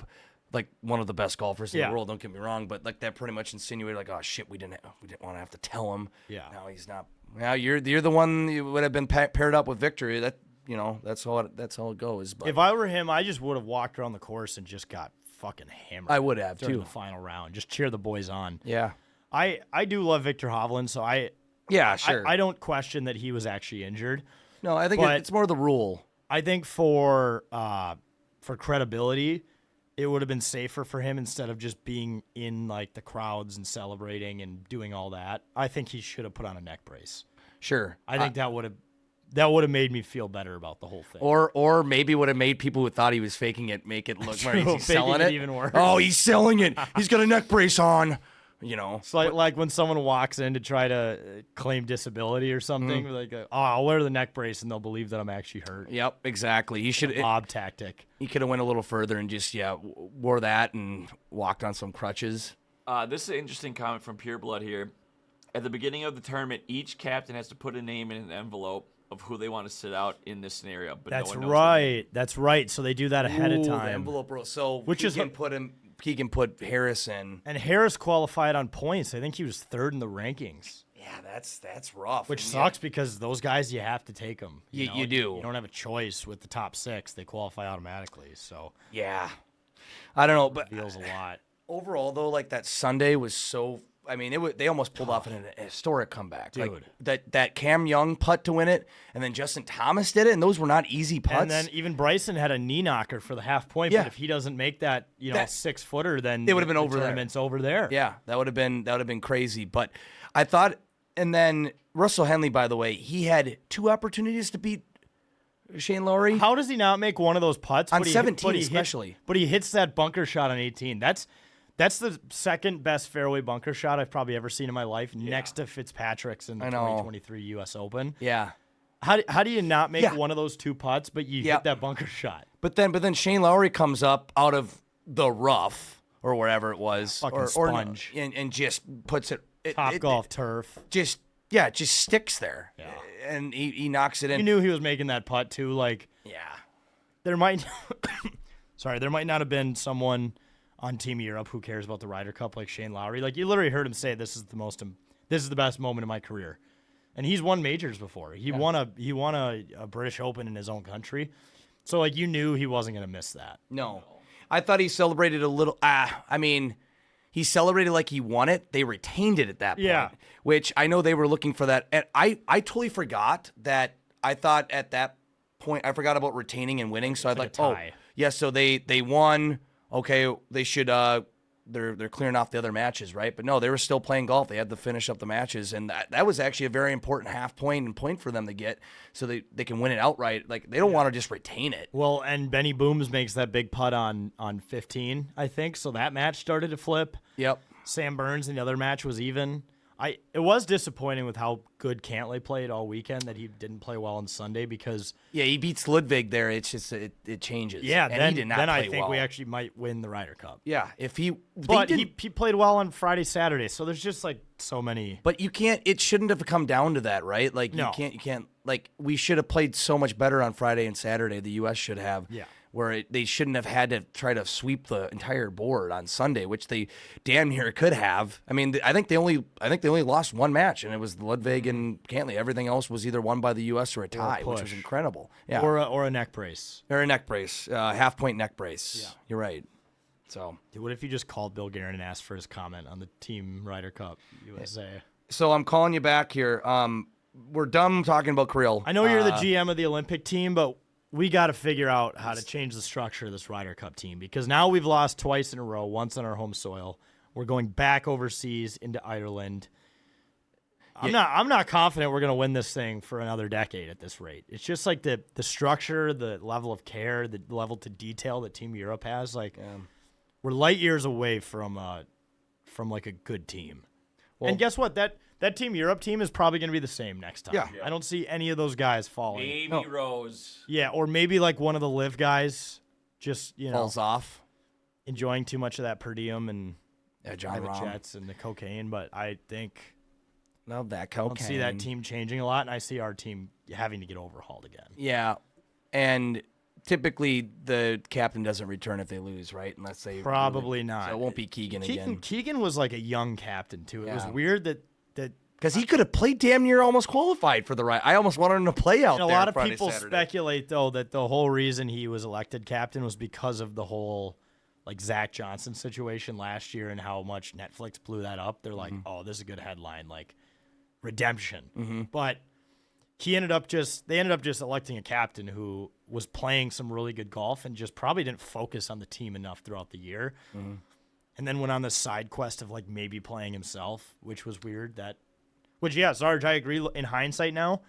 like one of the best golfers in Yeah. the world. Don't get me wrong, but like that pretty much insinuated like, oh shit, we didn't want to have to tell him. Yeah. No, he's not. Now you're the one you would have been paired up with Victory. That that's how it goes. But If I were him, I just would have walked around the course and just got fucking hammered. I would have during too. the final round. Just cheer the boys on. Yeah. I do love Victor Hovland, so Yeah, sure. I don't question that he was actually injured. No, I think But- it's more the rule. I think for credibility, it would have been safer for him instead of just being in like the crowds and celebrating and doing all that. I think he should have put on a neck brace. Sure. I think that would have made me feel better about the whole thing. Or maybe would have made people who thought he was faking it make it look like he's Making selling it it. even worse. Oh, he's selling it. He's got a neck brace on. It's like when someone walks in to try to claim disability or something, like, oh, I'll wear the neck brace and they'll believe that I'm actually hurt. Yep, exactly. He should. Mob tactic. He could have went a little further and just wore that and walked on some crutches. This is an interesting comment from Pure Blood here. At the beginning of the tournament, each captain has to put a name in an envelope of who they want to sit out in this scenario. But That's no one knows right. That's right. So they do that ahead of Ooh, time. The envelope rule. So Which is he can put Harris in. And Harris qualified on points. I think he was 3rd in the rankings, Yeah, that's rough. which And sucks because those guys, you have to take them. You do. You don't have a choice with the top 6. They qualify automatically. So Yeah, I don't know, but it feels a lot. overall though, like that Sunday was so. I mean, they almost pulled off an historic comeback. Dude. Like that Cam Young putt to win it, and then Justin Thomas did it, and those were not easy putts. And then even Bryson had a knee knocker for the half point. Yeah. But if he doesn't make that, That- 6-footer, then It would have been the over there. tournament's over there. Yeah, that would have been crazy. But I thought, and then Russell Henley, by the way, he had 2 opportunities to beat Shane Lowry. How does he not make one of those putts? On But 17 especially. But he hits that bunker shot on 18. That's the second best fairway bunker shot I've probably ever seen in my life, next to Fitzpatrick's in the I know. 2023 U.S. Open. Yeah, How do you not make Yeah. one of those 2 putts, but you Yeah. hit that bunker shot? but then Shane Lowry comes up out of the rough or wherever it was, Fucking sponge. and just puts it Top golf turf. Just sticks there. Yeah. And he knocks it in. You knew he was making that putt too. Like Yeah. there might, there might not have been someone on Team Europe who cares about the Ryder Cup like Shane Lowry. Like you literally heard him say, "This is the best moment of my career," and he's won majors before. He won a British Open in his own country, so like you knew he wasn't gonna miss that. No. I thought he celebrated a little. I mean, he celebrated like he won it. They retained it at that point. Yeah. Which I know they were looking for that. And I totally forgot that. I thought at that point, I forgot about retaining and winning. So I'd like like, a tie. yeah, so they won. Okay, they should they're clearing off the other matches, right? But no, they were still playing golf. They had to finish up the matches, and that was actually a very important half point for them to get, so they can win it outright. Like they don't want to just retain it. Well, and Benny Booms makes that big putt on 15, I think. So that match started to flip. Yep. Sam Burns in the other match was even. It was disappointing with how good Cantlay played all weekend that he didn't play well on Sunday because he beats Ludwig there. It's just it changes. Yeah, and then, he did not then play I think well. we actually might win the Ryder Cup. Yeah, if he But he played well on Friday, Saturday. So there's just like so many. But you can't. It shouldn't have come down to that, right? Like No. you can't. Like we should have played so much better on Friday and Saturday. The U.S. should have. Yeah. Where they shouldn't have had to try to sweep the entire board on Sunday, which they damn near could have. I mean, I think they only lost one match, and it was Ludwig and Cantlay. Everything else was either won by the U.S. or a tie, which was incredible. Yeah. Or a neck brace. Or a neck brace, half point neck brace. Yeah. You're right. So. Dude, what if you just called Bill Guerin and asked for his comment on the Team Ryder Cup USA? So I'm calling you back here. We're done talking about Kirill. I know you're the GM of the Olympic team, but we got to figure out how to change the structure of this Ryder Cup team because now we've lost twice in a row, once on our home soil. We're going back overseas into Ireland. I'm not confident we're going to win this thing for another decade at this rate. It's just like the structure, the level of care, the level to detail that Team Europe has. Like we're light years away from like a good team. Well, and guess what? That Team Europe team is probably going to be the same next time. Yeah. I don't see any of those guys falling. Maybe Rose. Yeah, or maybe like one of the live guys just, falls off. Enjoying too much of that per diem and John private Rahm. jets and the cocaine. But I think Love that I cocaine. don't see that team changing a lot, and I see our team having to get overhauled again. Yeah, and typically the captain doesn't return if they lose, right? Unless they Probably not. So it won't be Keegan again. Keegan was like a young captain too. It was Yeah. weird that Because he could have played damn near almost qualified for the right. I almost wanted him to play out and a there lot of Friday, people Saturday. speculate though that the whole reason he was elected captain was because of the whole like Zach Johnson situation last year and how much Netflix blew that up. They're like, oh, this is a good headline, like redemption. But they ended up just electing a captain who was playing some really good golf and just probably didn't focus on the team enough throughout the year. And then went on this side quest of like maybe playing himself, which was weird. Sarge, I agree. In hindsight now,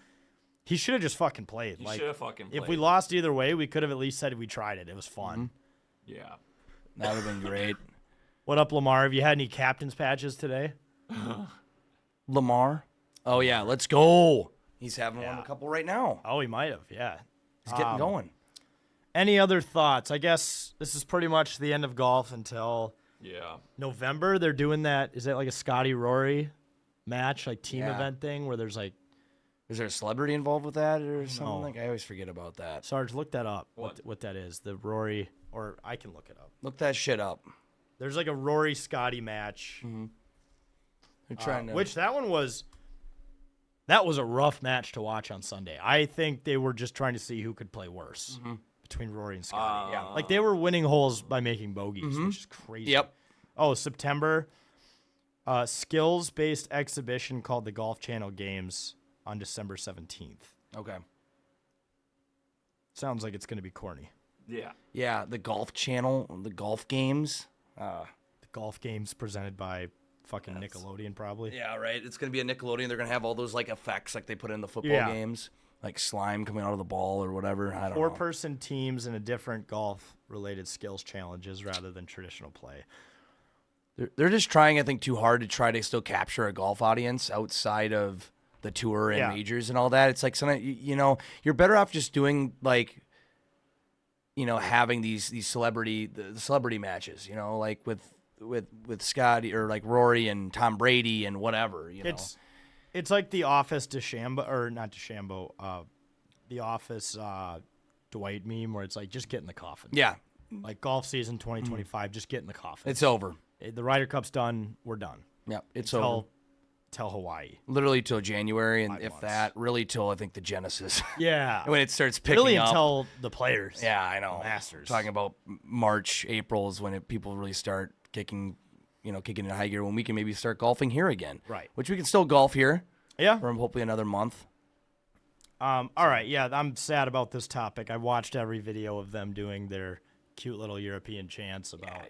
he should have just fucking played. He Like, should have fucking played. if we lost either way, we could have at least said we tried it. It was fun. Yeah. That would have been great. What up, Lamar? Have you had any captain's patches today? Lamar. Oh yeah, let's go. He's having one a couple right now. Oh, he might have. Yeah. He's getting going. Any other thoughts? I guess this is pretty much the end of golf until Yeah. November. They're doing that. Is that like a Scotty Rory match, like team Yeah. event thing where there's like, Is there a celebrity involved with that or something? Like I always forget about that. Sarge, look that up. What? What that is? The Rory, or I can look it up. Look that shit up. There's like a Rory Scotty match, They're trying to. which that was a rough match to watch on Sunday. I think they were just trying to see who could play worse between Rory and Scotty. Yeah. Like they were winning holes by making bogeys, which is crazy. Yep. Oh, September. Skills-based exhibition called the Golf Channel Games on December 17th. Okay. Sounds like it's going to be corny. Yeah. Yeah, the Golf Channel, the golf games. The golf games presented by fucking Nickelodeon, probably. Yeah, right. It's gonna be a Nickelodeon. They're gonna have all those like effects like they put in the football Yeah. games, like slime coming out of the ball or whatever. I don't know. Four-person teams in a different golf-related skills challenges rather than traditional play. They're just trying, I think, too hard to try to still capture a golf audience outside of the tour and Yeah. majors and all that. It's like sometimes you're better off just doing like, having these the celebrity matches. Like with Scotty or like Rory and Tom Brady and whatever. It's like the Office DeChambeau, or not DeChambeau, the Office Dwight meme where it's like just get in the coffin. Yeah, Like golf season 2025, just get in the coffin. it's over. The Ryder Cup's done. We're done. Yeah, it's over. Till Hawaii. Literally till January, and 5 if months. that, really till I think the Genesis. Yeah. when it starts picking Really up. until the players. Yeah, I know. Masters. Talking about March, April is when people really start kicking into high gear, when we can maybe start golfing here again. Right. Which we can still golf here Yeah. for hopefully another month. All right. Yeah, I'm sad about this topic. I watched every video of them doing their cute little European chants about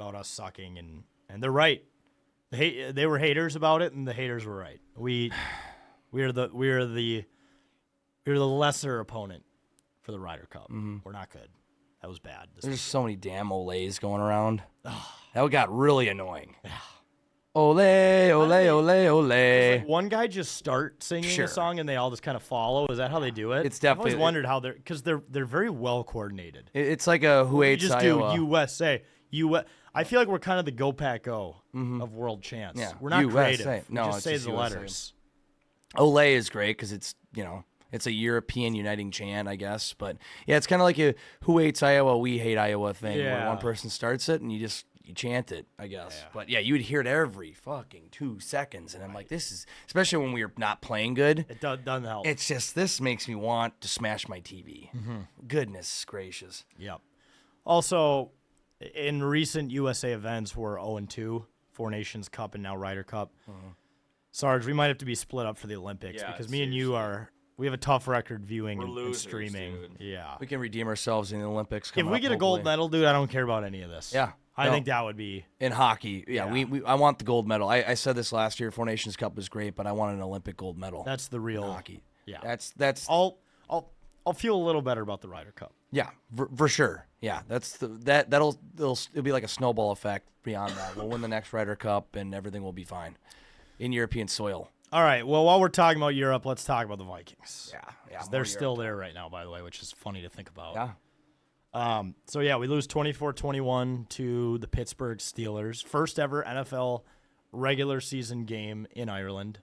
about us sucking, and they're right. They were haters about it, and the haters were right. We're the lesser opponent for the Ryder Cup. We're not good. That was bad. There's so many damn Olays going around. That got really annoying. Ole, ole, ole, ole. Like one guy just start singing Sure. a song and they all just kind of follow. Is that how they do it? It's definitely- I've always wondered how because they're very well coordinated. It's like a who You hates just Iowa. do USA. I feel like we're kind of the Go Pack Go of world chants. Yeah. We're not USA. creative. No, we just it's say just the USA. letters. Ole is great because it's, it's a European uniting chant, I guess. But yeah, it's kind of like a who hates Iowa, we hate Iowa thing where Yeah. one person starts it and you chant it, I guess. Yeah. But yeah, you would hear it every fucking 2 seconds. And I'm like, this is, especially when we were not playing good. It doesn't help. It's just, this makes me want to smash my TV. Goodness gracious. Yep. Also, in recent USA events, we're 0-2, Four Nations Cup and now Ryder Cup. Sarge, we might have to be split up for the Olympics Yeah, because me and you we have a tough record viewing We're and losers, streaming. dude. Yeah. We can redeem ourselves in the Olympics. If coming we up, get a gold hopefully. medal, dude, I don't care about any of this. Yeah. I No. think that would be. In hockey, yeah. Yeah. I want the gold medal. I said this last year. Four Nations Cup was great, but I want an Olympic gold medal. That's the real hockey. Yeah. That's I'll feel a little better about the Ryder Cup. yeah, for sure. Yeah, that'll it'll be like a snowball effect beyond that. We'll win the next Ryder Cup and everything will be fine in European soil. All right. Well, while we're talking about Europe, let's talk about the Vikings. Yeah. 'Cause they're still there right now, by the way, which is funny to think about. Yeah. So, yeah, we lose 24-21 to the Pittsburgh Steelers. First ever NFL regular season game in Ireland.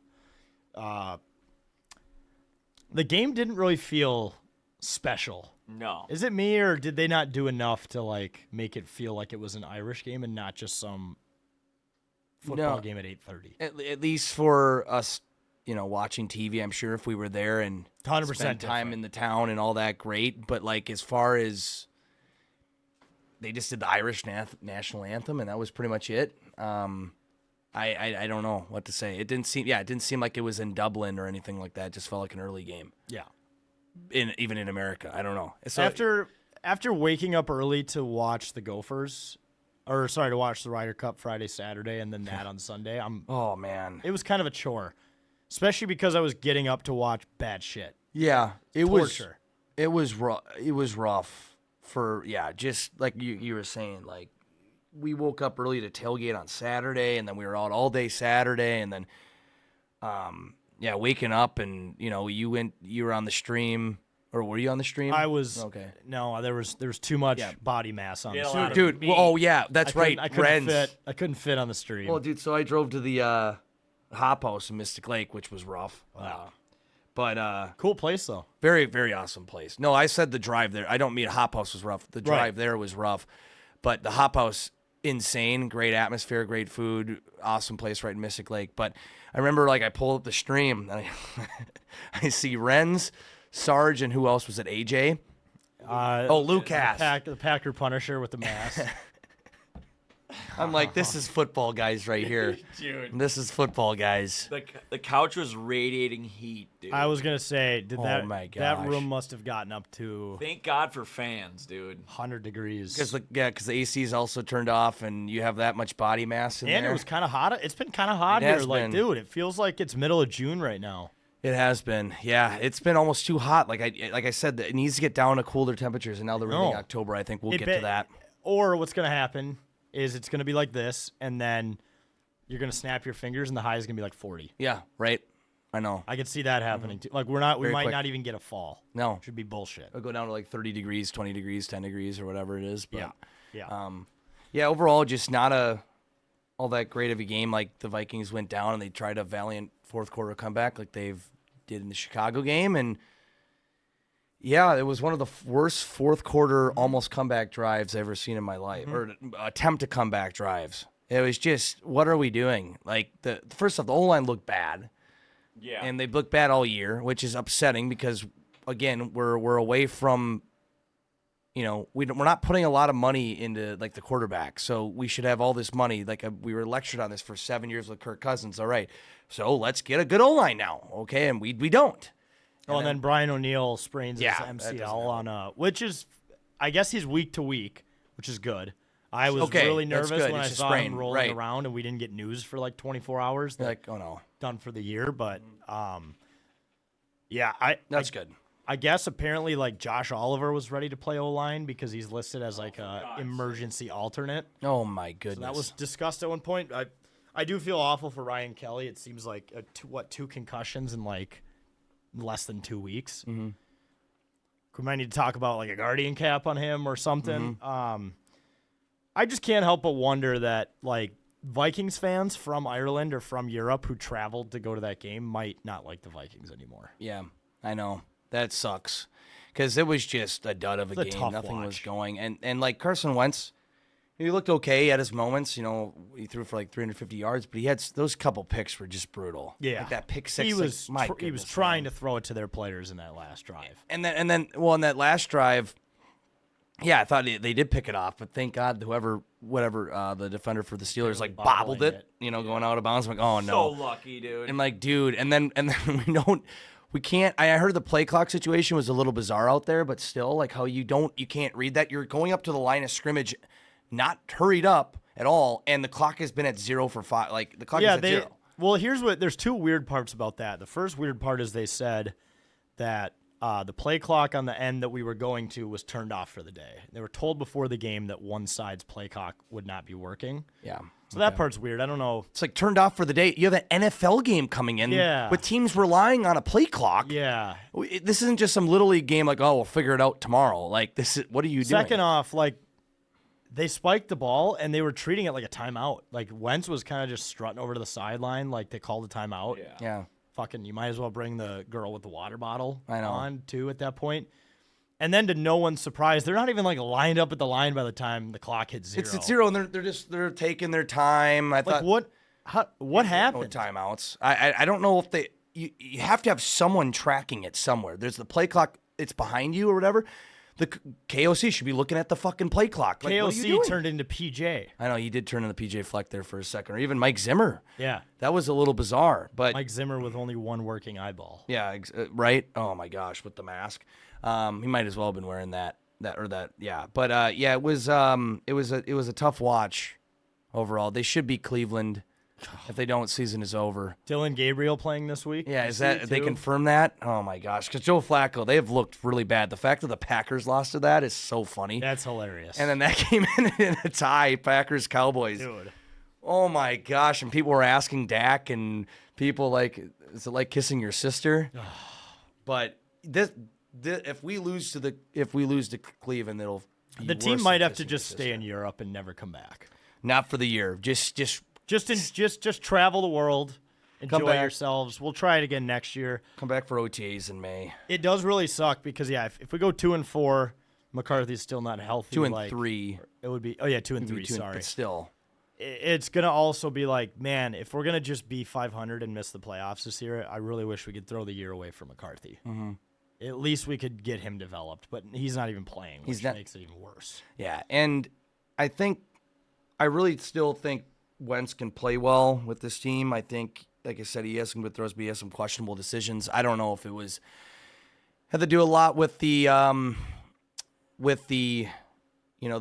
The game didn't really feel special. No. Is it me, or did they not do enough to, like, make it feel like it was an Irish game and not just some football No. game at 8:30? At least for us, watching TV, I'm sure if we were there and 100% spent time different. in the town and all that, great. But like as far as they just did the Irish national anthem, and that was pretty much it. I don't know what to say. It didn't seem like it was in Dublin or anything like that. It just felt like an early game. Yeah. Even in America, I don't know. So After waking up early to watch the Gophers, to watch the Ryder Cup Friday, Saturday, and then that on Sunday, oh man, it was kind of a chore, especially because I was getting up to watch bad shit. yeah, it Torture. was rough. It was rough for just like you were saying, like we woke up early to tailgate on Saturday, and then we were out all day Saturday, and then waking up and you were on the stream, or were you on the stream? I was okay. No, there was too much Yeah. body mass on Yeah, the a stream. lot of Dude, meat. oh yeah, that's right. I couldn't Rens. fit. I couldn't fit on the stream. Well, dude, so I drove to the Hop House in Mystic Lake, which was rough. Wow. But Cool place though. very, very awesome place. No, I said the drive there. I don't mean Hop House was rough. The drive Right. there was rough. But the Hop House, insane, great atmosphere, great food, awesome place right in Mystic Lake. But I remember, like, I pulled up the stream, and I see Renz, Sarge, and who else was it? AJ? Lucas. The Packer Punisher with the mask. I'm like, this is football guys right here. Dude. This is football guys. The couch was radiating heat, dude. I was gonna say, Oh my that gosh. room must have gotten up to Thank God for fans, dude. 100 degrees. Because the AC is also turned off, and you have that much body mass in And there. it was kind of hot. It's been kind of hot It here. has Like, been. dude, it feels like it's middle of June right now. It has been, yeah. It's been almost too hot. Like I said, it needs to get down to cooler temperatures. And now that we're in No. October, I think we'll It get be- to that. Or what's gonna happen is it's gonna be like this, and then you're gonna snap your fingers, and the high is gonna be like 40. Yeah, right. I know. I could see that happening too. Like we Very might quick. not even get a fall. No, Should be bullshit. it'll go down to like 30 degrees, 20 degrees, 10 degrees, or whatever it is. But, Yeah. yeah. Overall, just not all that great of a game. Like the Vikings went down and they tried a valiant fourth quarter comeback, like they've did in the Chicago game, and yeah, it was one of the worst fourth quarter almost comeback drives I've ever seen in my life, or attempt to comeback drives. It was just, what are we doing? Like first off, the O-line looked bad. Yeah. And they've looked bad all year, which is upsetting because, again, we're away from, we're not putting a lot of money into like the quarterback, so we should have all this money. Like we were lectured on this for 7 years with Kirk Cousins. All right, so let's get a good O-line now, okay? And we don't. Oh, and then Brian O'Neill sprains Yeah, his that doesn't MCL on which is, I guess he's week to week, which is good. I was Okay, really that's nervous good. when I It's a saw sprain, him rolling right. around and we didn't get news for like 24 hours. You're like, oh no, Done for the year, but yeah, that's good. I guess apparently like Josh Oliver was ready to play O-line because he's listed as like a emergency alternate. Oh my goodness. So that was discussed at one point. I do feel awful for Ryan Kelly. It seems like two concussions in like less than 2 weeks. Mm-hmm. We might need to talk about like a guardian cap on him or something. Mm-hmm. I just can't help but wonder that like Vikings fans from Ireland or from Europe who traveled to go to that game might not like the Vikings anymore. Yeah, I know. That sucks. Because it was just a dud of a It's a game. tough Nothing was watch. going. And like Carson Wentz, he looked okay at his moments. You know, he threw for like 350 yards, but he had those couple picks were just brutal. Yeah, like that pick six. He was like, my he was goodness, trying man. to throw it to their players in that last drive. And then in that last drive, yeah, I thought they did pick it off, but thank God whatever the defender for the Steelers like bobbled bobbling it, you know, going out of bounds. I'm like, oh no, So lucky, dude. and like, dude, and then we can't. I heard the play clock situation was a little bizarre out there, but still, like how you can't read that. You're going up to the line of scrimmage, not hurried up at all, and the clock has been at 0 for 5. Like the clock is at 0. Well, there's two weird parts about that. The first weird part is they said that the play clock on the end that we were going to was turned off for the day. They were told before the game that one side's play clock would not be working. Yeah. So that part's weird. I don't know. It's like turned off for the day. You have an NFL game coming in with teams relying on a play clock. Yeah. This isn't just some little league game like, oh, we'll figure it out tomorrow. Like, this is, what are you doing? Second off, like, they spiked the ball and they were treating it like a timeout. Like, Wentz was kind of just strutting over to the sideline like they called a timeout. Yeah. Fucking, you might as well bring the girl with the water bottle I know. on, too, at that point. And then to no one's surprise, they're not even like lined up at the line by the time the clock hits 0. It's at 0, and they're taking their time. I thought, what no happened? timeouts. I don't know if you have to have someone tracking it somewhere. There's the play clock. It's behind you or whatever. The KOC should be looking at the fucking play clock. Like, what are you KOC doing? turned into PJ. I know he did turn into PJ Fleck there for a second, or even Mike Zimmer. Yeah, That was a little bizarre, but Mike Zimmer with only one working eyeball. yeah, right. Oh my gosh, with the mask, he might as well have been wearing that. Yeah. But yeah, it was a tough watch overall. They should beat Cleveland. If they don't, season is over. Dylan Gabriel playing this week. Yeah, is that they confirm that? Oh my gosh, because Joe Flacco, they have looked really bad. The fact that the Packers lost to that is so funny. That's hilarious. And then that came in a tie, Packers Cowboys. dude, Oh my gosh! And people were asking Dak, and people like, is it like kissing your sister? But this, if we lose to Cleveland, it'll be the team worse might than have to kissing your just stay sister. in Europe and never come back. Not for the year. Just Just travel the world, enjoy back. yourselves. We'll try it again next year. come back for OTAs in May. It does really suck because if we go 2-4, McCarthy's still not healthy. 2 and like, 3. It would be 2 and 3. Maybe 2 Sorry, but still. it's gonna also be like, man, if we're gonna just be 500 and miss the playoffs this year, I really wish we could throw the year away from McCarthy. Mm-hmm. At least we could get him developed, but he's not even playing, which makes it even worse. Yeah, and I really still think Wentz can play well with this team. I think, like I said, he has some good throws, but he has some questionable decisions. I don't know if it had to do a lot with the the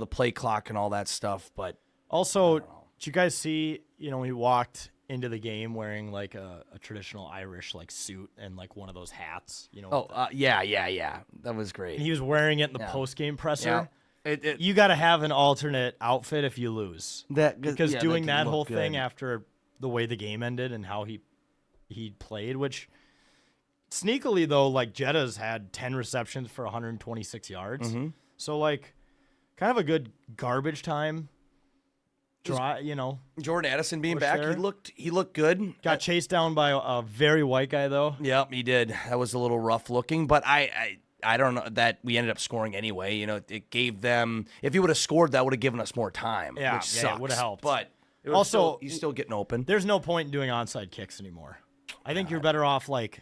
play clock and all that stuff. But Also, did you guys see? He walked into the game wearing like a traditional Irish like suit and like one of those hats. yeah, that was great. And he was wearing it in the post game presser. Yeah. You got to have an alternate outfit if you lose. Because doing that whole thing after the way the game ended and how he played, which sneakily though, like Jetta's had 10 receptions for 126 yards. Mm-hmm. So like kind of a good garbage time. Jordan Addison being For back, sure. he looked good. Got chased down by a very white guy though. Yep, he did. That was a little rough looking, but I don't know that we ended up scoring anyway. It gave them. If he would have scored, that would have given us more time. Yeah, which yeah, it sucks. would've helped. But it Also, he's still getting open. There's no point in doing onside kicks anymore. I think you're better off like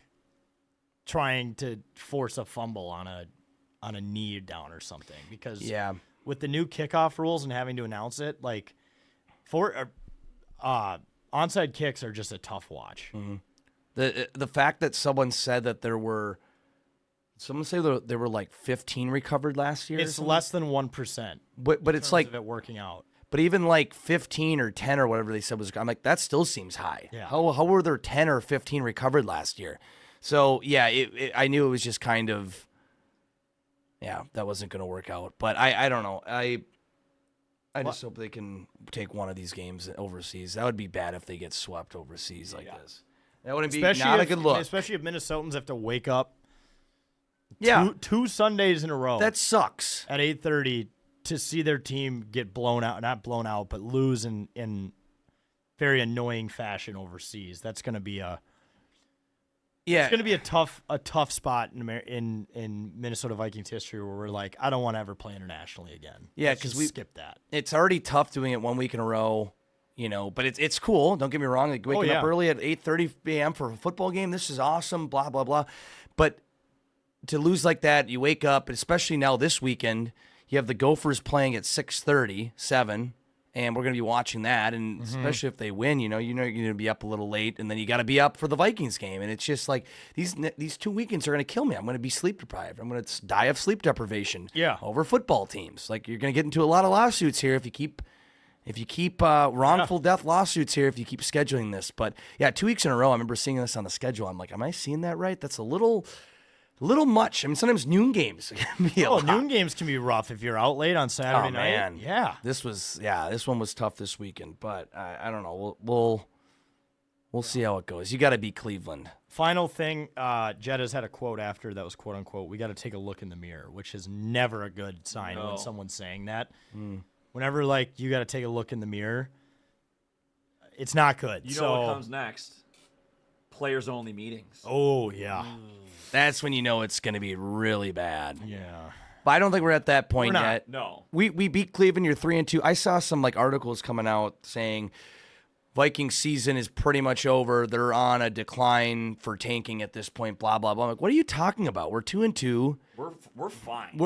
trying to force a fumble on a knee down or something because with the new kickoff rules and having to announce it, like onside kicks are just a tough watch. Mm-hmm. The fact that someone said that there were like 15 recovered last year. It's less than 1%. but it's like of it working out. But even like 15 or 10 or whatever they said was, I'm like, that still seems high. Yeah. How were there 10 or 15 recovered last year? So, yeah, I knew it was just kind of, that wasn't going to work out. But I don't know. I just hope they can take one of these games overseas. That would be bad if they get swept overseas like this. That wouldn't be not a good look. Especially if Minnesotans have to wake up Yeah. two Sundays in a row That sucks. at 8:30 to see their team get blown out, not blown out, but lose in very annoying fashion overseas. That's going to be it's going to be a tough spot in Minnesota Vikings history where we're like, I don't want to ever play internationally again. Yeah, Let's 'cause just we skip that. It's already tough doing it 1 week in a row, but it's cool. Don't get me wrong. Like waking up early at 8:30 a.m. for a football game, this is awesome, blah, blah, blah. But to lose like that, you wake up, especially now this weekend, you have the Gophers playing at 6:30, 7, and we're going to be watching that. And especially if they win, you're going to be up a little late, and then you got to be up for the Vikings game. And it's just like these 2 weekends are going to kill me. I'm going to be sleep deprived. I'm going to die of sleep deprivation over football teams. Like you're going to get into a lot of lawsuits here if you keep wrongful death lawsuits here if you keep scheduling this. But, 2 weeks in a row, I remember seeing this on the schedule. I'm like, am I seeing that right? That's a little much. I mean, sometimes noon games can be a lot. Noon games can be rough if you're out late on Saturday night. Man. Yeah. This one was tough this weekend, but I don't know. We'll see how it goes. You got to beat Cleveland. Final thing, Jetta's had a quote after that was quote unquote, we got to take a look in the mirror, which is never a good sign when someone's saying that. Whenever you got to take a look in the mirror, it's not good. You know what comes next? Players only meetings. Oh, yeah. That's when you know it's going to be really bad. Yeah. But I don't think we're at that point We're not. yet. No. We beat Cleveland. You're 3-2. I saw some articles coming out saying Viking season is pretty much over. They're on a decline for tanking at this point. Blah blah blah. I'm like, what are you talking about? We're 2-2. We're fine.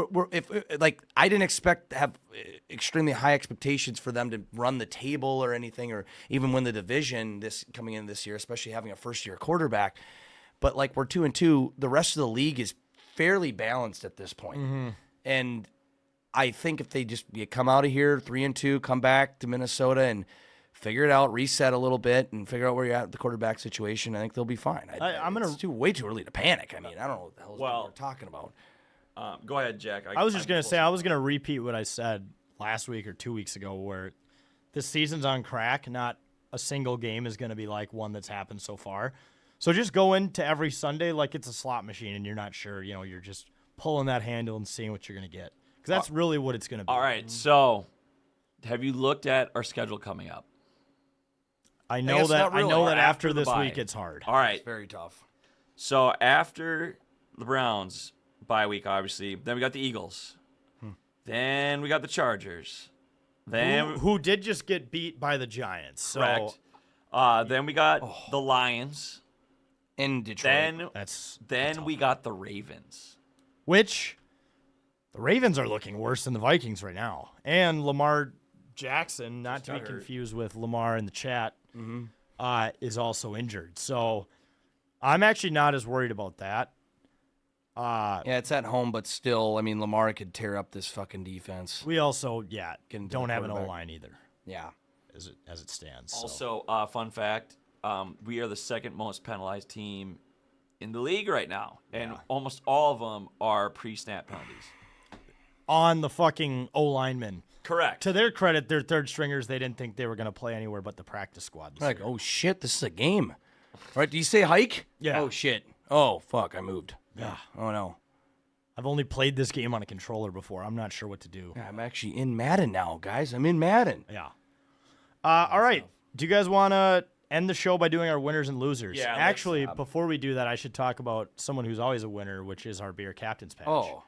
I didn't expect to have extremely high expectations for them to run the table or anything, or even win the division coming in this year, especially having a first year quarterback. But we're 2-2. The rest of the league is fairly balanced at this point. And I think if they just come out of here 3-2, come back to Minnesota and figure it out, reset a little bit, and figure out where you're at with the quarterback situation, I think they'll be fine. It's way too early to panic. I mean, I don't know what the hell we're talking about. Go ahead, Jack. I was just going to say, I was going to repeat what I said last week or 2 weeks ago, where this season's on crack. Not a single game is going to be like one that's happened so far. So just go into every Sunday like it's a slot machine and you're not sure, you're just pulling that handle and seeing what you're going to get. Because that's really what it's going to be. All right, so have you looked at our schedule coming up? I know that after this week it's hard. All right. It's very tough. So after the Browns bye week, obviously, then we got the Eagles. Then we got the Chargers. Then who did just get beat by the Giants. Correct. So then we got the Lions. In Detroit. Then we got the Ravens. Which the Ravens are looking worse than the Vikings right now. And Lamar Jackson, not to be confused with Lamar in the chat, is also injured. So I'm actually not as worried about that. It's at home, but still, I mean, Lamar could tear up this fucking defense. We also, don't have an O-line either. Yeah. As it stands. Also, fun fact, we are the second most penalized team in the league right now. And almost all of them are pre-snap penalties. On the fucking O-linemen. Correct. To their credit, their third stringers, they didn't think they were going to play anywhere but the practice squad. Like, oh, shit, this is a game. All right, do you say hike? Yeah. Oh, shit. Oh, fuck, I moved. Yeah. Oh, no. I've only played this game on a controller before. I'm not sure what to do. Yeah, I'm actually in Madden now, guys. I'm in Madden. Yeah. All right. Do you guys want to end the show by doing our winners and losers? Yeah. Actually, before we do that, I should talk about someone who's always a winner, which is our beer Captain's Patch. Oh.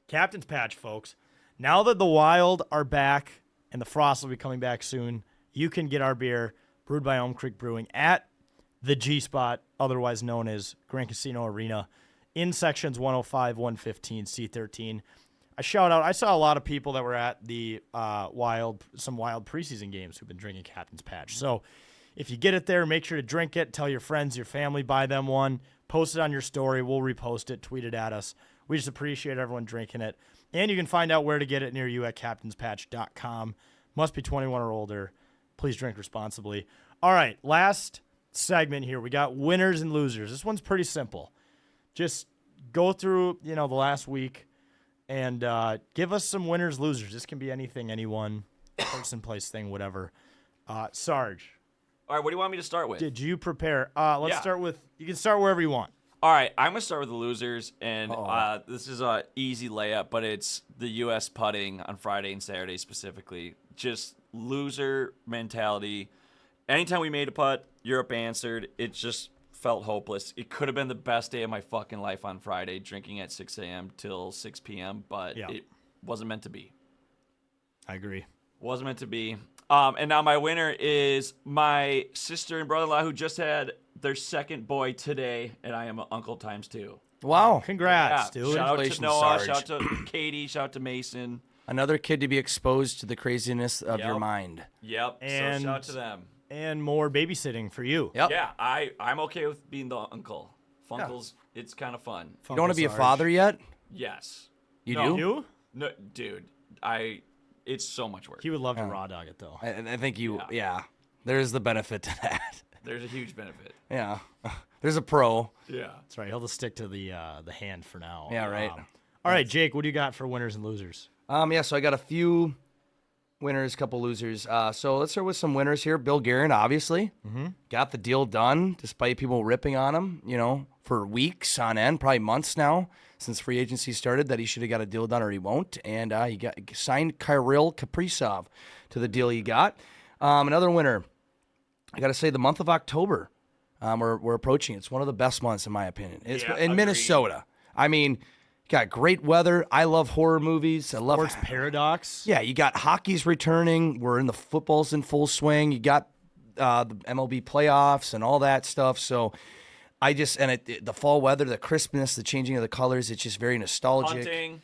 Captain's Patch, folks. Now that the Wild are back and the Frost will be coming back soon, you can get our beer brewed by Elm Creek Brewing at the G-Spot, otherwise known as Grand Casino Arena, in sections 105, 115, C13. I saw a lot of people that were at the some Wild preseason games who've been drinking Captain's Patch. So if you get it there, make sure to drink it. Tell your friends, your family, buy them one. Post it on your story. We'll repost it. Tweet it at us. We just appreciate everyone drinking it. And you can find out where to get it near you at captainspatch.com. Must be 21 or older. Please drink responsibly. All right, last segment here. We got winners and losers. This one's pretty simple. Just go through, the last week and give us some winners, losers. This can be anything, anyone, person, place, thing, whatever. Sarge. All right, what do you want me to start with? Did you prepare? Let's Yeah. start with, you can start wherever you want. All right, I'm going to start with the losers, and this is an easy layup, but it's the U.S. putting on Friday and Saturday specifically. Just loser mentality. Anytime we made a putt, Europe answered. It just felt hopeless. It could have been the best day of my fucking life on Friday, drinking at 6 a.m. till 6 p.m., but it wasn't meant to be. I agree. Wasn't meant to be. And now my winner is my sister and brother-in-law who just had their second boy today, and I am an uncle times 2. Wow. Congrats, Yeah, dude. shout out to Congratulations, Noah, Sarge. shout out to Katie, shout out to Mason. Another kid to be exposed to the craziness of your Yep. mind. Yep, And- so shout out to them. And more babysitting for you. Yep. Yeah, I'm okay with being the uncle. Funkles, it's kind of fun. You don't want to be a Sarge. father yet? Yes. You No. do? You? No, dude, it's so much work. He would love to raw dog it, though. I think you, yeah. There's the benefit to that. There's a huge benefit. Yeah. There's a pro. Yeah. That's right. He'll just stick to the hand for now. Yeah, right. All right, Jake, what do you got for winners and losers? Yeah, so I got a few winners, couple losers. So let's start with some winners here. Bill Guerin, obviously, got the deal done despite people ripping on him, for weeks on end, probably months now since free agency started, that he should have got a deal done or he won't. And he signed Kirill Kaprizov to the deal he got. Another winner, I got to say, the month of October. We're approaching. It's one of the best months in my opinion. It's Yeah, in agreed. Minnesota. I mean, got great weather. I love horror movies. I love Sports Paradox. Yeah, you got hockey's returning. We're in the football's in full swing. You got the MLB playoffs and all that stuff. So the fall weather, the crispness, the changing of the colors, it's just very nostalgic. Hunting.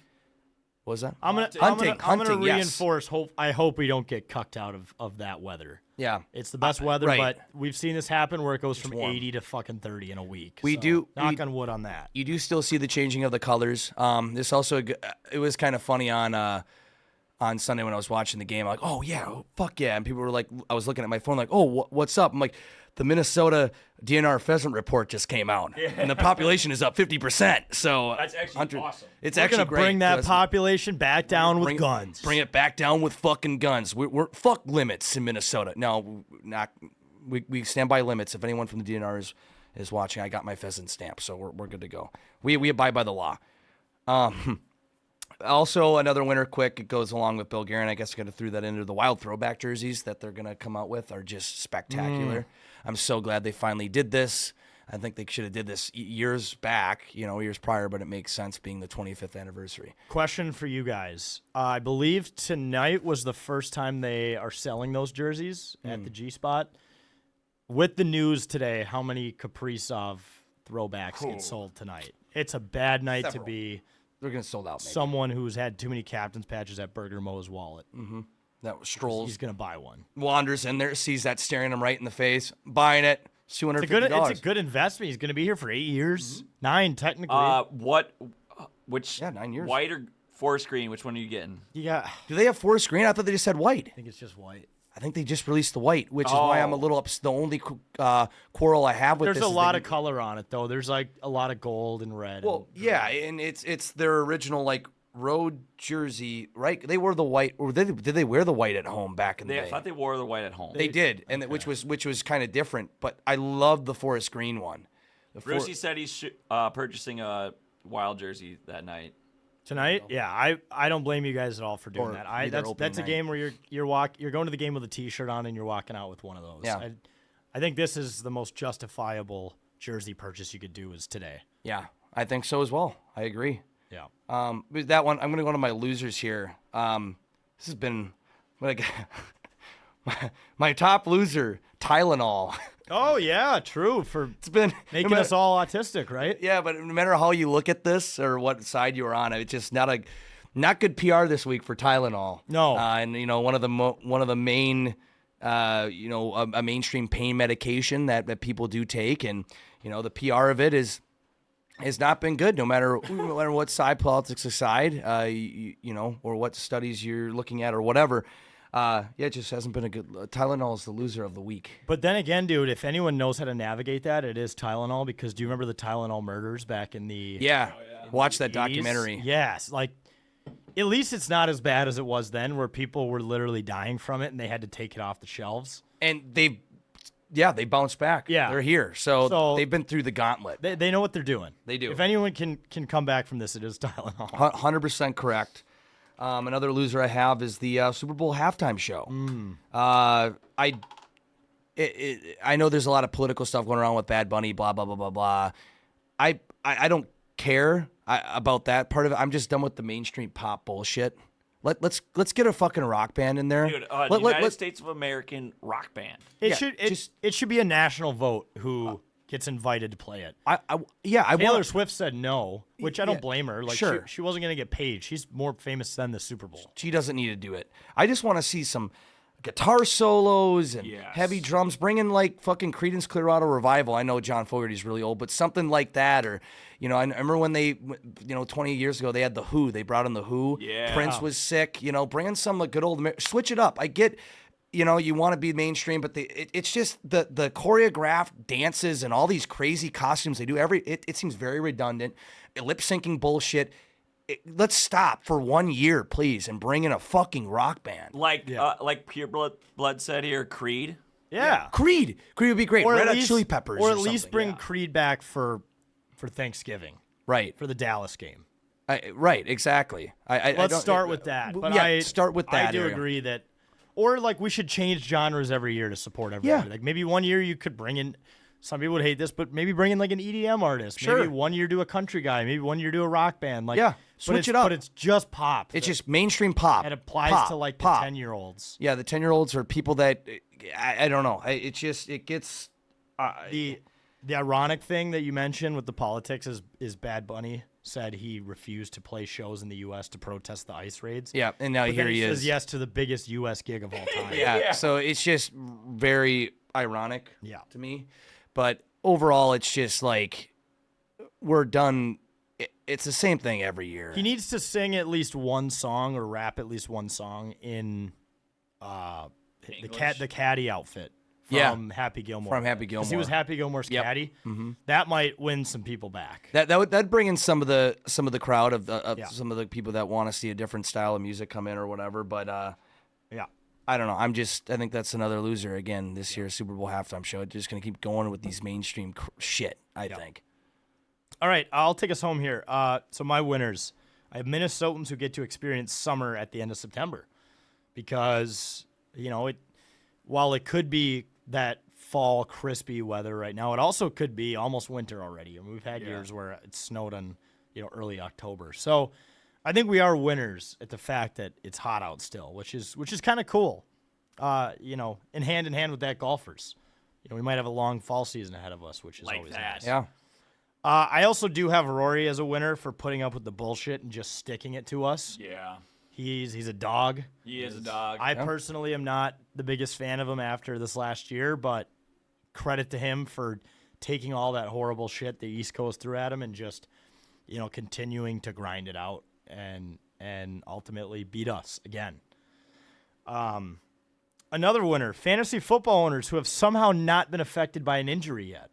What was that? I'm gonna Hunting, yes. reinforce. I hope we don't get cucked out of that weather. Yeah. It's the best weather, right. but we've seen this happen where it goes from warm. 80 to fucking 30 in a week. We So, do- knock we- on wood on that. You do still see the changing of the colors. This also, it was kind of funny on Sunday when I was watching the game. I'm like, oh yeah, oh, fuck yeah, and people were like, I was looking at my phone like, oh, what's up? I'm like, the Minnesota DNR pheasant report just came out, and the population is up 50%. So That's actually awesome. It's We're actually gonna great. bring that Listen, population back down with guns. Bring it back down with fucking guns. We're fuck limits in Minnesota. No, not. We stand by limits. If anyone from the DNR is watching, I got my pheasant stamp, so we're good to go. We abide by the law. Also, another winner, quick, it goes along with Bill Guerin. I guess I got to throw that into the wild throwback jerseys that they're going to come out with are just spectacular. I'm so glad they finally did this. I think they should have did this years back, years prior, but it makes sense being the 25th anniversary. Question for you guys. I believe tonight was the first time they are selling those jerseys at the G Spot. With the news today, how many Kaprizov throwbacks get sold tonight? It's a bad night Several. to be They're going to sold out, maybe. someone who's had too many captain's patches at Burger Mo's wallet. That strolls, He's going to buy one. wanders in there, sees that staring him right in the face, buying it, $250. It's a good investment. He's going to be here for 8 years. 9, technically. Which? Yeah, 9 years. White or forest green? Which one are you getting? you got, I Do they have forest green? I thought they just had white. think it's just white. I think they just released the white, which is why I'm a little The only quarrel I have with There's this a is lot they- of color on it, though. There's like a lot of gold and red. Well, yeah, and it's their original like road jersey, right? They wore the white, or did they wear the white at home back in the I day? thought they wore the white at home. They did, and which was kind of different. But I love the forest green one. Brucey said he's purchasing a wild jersey that night. Tonight, yeah, I don't blame you guys at all for doing Or that. either That's opening a night. game where you're going to the game with a T-shirt on and you're walking out with one of those. Yeah. I think this is the most justifiable jersey purchase you could do is today. Yeah, I think so as well. I agree. Yeah. With that one, I'm going to go to my losers here. This has been like my top loser, Tylenol. Oh yeah, true. For It's been making us all autistic, right? Yeah, but no matter how you look at this or what side you're on, it's just not good PR this week for Tylenol. No. And one of the main, a mainstream pain medication that people do take, and the PR of it has not been good. No matter what side, politics aside, or what studies you're looking at or whatever. It just hasn't been a good. Tylenol is the loser of the week. But then again, dude, if anyone knows how to navigate that, it is Tylenol. Because do you remember the Tylenol murders back in the Watch that 80s? documentary. Yes, like at least it's not as bad as it was then, where people were literally dying from it and they had to take it off the shelves. And they bounced back. Yeah. They're here. So they've been through the gauntlet. They know what they're doing. They do. If anyone can come back from this, it is Tylenol. 100% correct. Another loser I have is the Super Bowl halftime show. I know there's a lot of political stuff going around with Bad Bunny, blah blah blah blah blah. I don't care about that part of it. I'm just done with the mainstream pop bullshit. Let's get a fucking rock band in there. Dude, United States of American rock band. It should be a national vote who gets invited to play it. I Taylor want. Swift said no, which I don't blame her. Like sure. she wasn't gonna get paid. She's more famous than the Super Bowl. She doesn't need to do it. I just want to see some guitar solos and heavy drums. Bring in like fucking Creedence Clearwater Revival. I know John Fogerty's really old, but something like that. Or, I remember when they, 20 years ago, they had the Who. They brought in the Who. Yeah. Prince was sick. Bring in some good old, switch it up. I get, you want to be mainstream, but it's just the choreographed dances and all these crazy costumes they do. It seems very redundant. Lip syncing bullshit. Let's stop for 1 year, please, and bring in a fucking rock band. Like Pure Blood said here, Creed. Yeah. Creed would be great. Or Red at Hot least, Chili Peppers, or at something. least bring Creed back for Thanksgiving, right for the Dallas game. Right, exactly. Let's start with that. But start with that. I do agree that, or like we should change genres every year to support everybody. Yeah. Like maybe 1 year you could bring in. Some people would hate this, but maybe bring in like an EDM artist. Sure. Maybe 1 year do a country guy. Maybe 1 year do a rock band. Switch it up. But it's just pop. It's just mainstream pop. It applies pop, to like pop. the 10-year-olds. Yeah, the 10-year-olds are people that I don't know. It gets The ironic thing that you mentioned with the politics is Bad Bunny said he refused to play shows in the U.S. to protest the ICE raids. Yeah, and now But here then he says is. yes to the biggest U.S. gig of all time. Yeah, so it's just very ironic to me. But overall, it's just like we're done. It's the same thing every year. He needs to sing at least one song or rap at least one song in the caddy outfit from Happy Gilmore. From Happy Gilmore. Because he was Happy Gilmore's caddy. Mm-hmm. That might win some people back. That'd bring in some of the crowd of some of the people that want to see a different style of music come in or whatever. But I don't know. I think that's another loser again this year's Super Bowl halftime show. It's just gonna keep going with these mainstream shit. I think. All right, I'll take us home here. So my winners, I have Minnesotans who get to experience summer at the end of September, because while it could be that fall crispy weather right now, it also could be almost winter already. I mean, we've had years where it snowed on early October. So I think we are winners at the fact that it's hot out still, which is kind of cool. In hand with that Gophers. We might have a long fall season ahead of us, which is always nice. Yeah. I also do have Rory as a winner for putting up with the bullshit and just sticking it to us. Yeah. He's a dog. He is a dog. I personally am not the biggest fan of him after this last year, but credit to him for taking all that horrible shit the East Coast threw at him and just, continuing to grind it out and ultimately beat us again. Another winner, fantasy football owners who have somehow not been affected by an injury yet.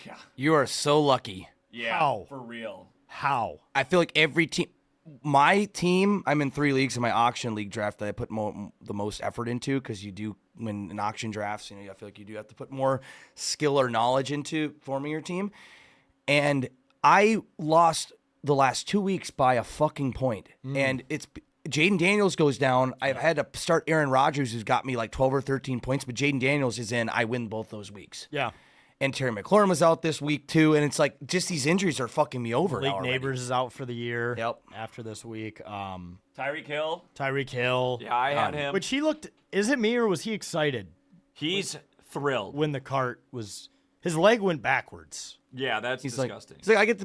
Yeah. You are so lucky. Yeah. How? For real. How? I feel like every team. My team, I'm in 3 leagues in my auction league draft that I put the most effort into, because you do, when in auction drafts, I feel like you do have to put more skill or knowledge into forming your team. And I lost the last 2 weeks by a fucking point. And it's Jaden Daniels goes down. I've had to start Aaron Rodgers, who's got me like 12 or 13 points, but Jaden Daniels is in. I win both those weeks. Yeah. And Terry McLaurin was out this week too, and it's like just these injuries are fucking me over. Blake now already. Neighbors is out for the year. Yep. After this week. Tyreek Hill. Tyreek Hill. Yeah, I had him. Which he looked, is it me or was he excited He's thrilled. when the cart was, his leg went backwards. Yeah, that's He's disgusting. He's like, I get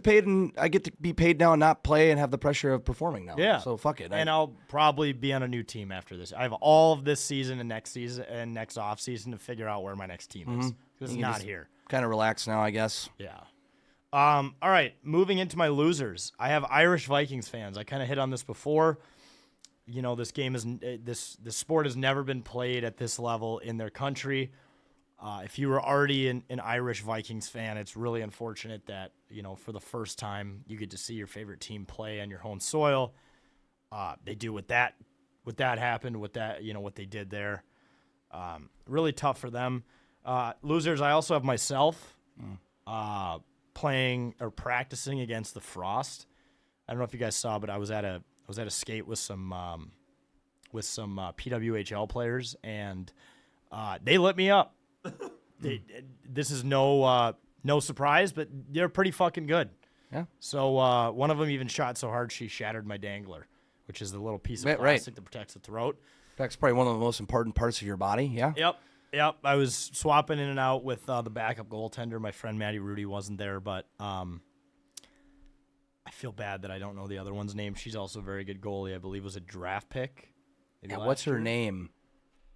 to be paid now and not play and have the pressure of performing now. Yeah. So fuck it. And I'll probably be on a new team after this. I have all of this season and next off season to figure out where my next team is. Because it's not here. Kind of relax now, I guess. Yeah. All right. Moving into my losers. I have Irish Vikings fans. I kind of hit on this before. this game is this sport has never been played at this level in their country. If you were already an Irish Vikings fan, it's really unfortunate that, for the first time you get to see your favorite team play on your home soil. They do what that happened, what they did there. Really tough for them. Losers, I also have myself playing or practicing against the Frost. I don't know if you guys saw, but I was at a skate with some PWHL players, and they lit me up. This is no surprise, but they're pretty fucking good. Yeah. So one of them even shot so hard she shattered my dangler, which is the little piece of plastic that protects the throat. That's probably one of the most important parts of your body. Yeah. Yep. I was swapping in and out with the backup goaltender. My friend Maddie Rudy wasn't there, but I feel bad that I don't know the other one's name. She's also a very good goalie. I believe was a draft pick. Yeah, what's her name?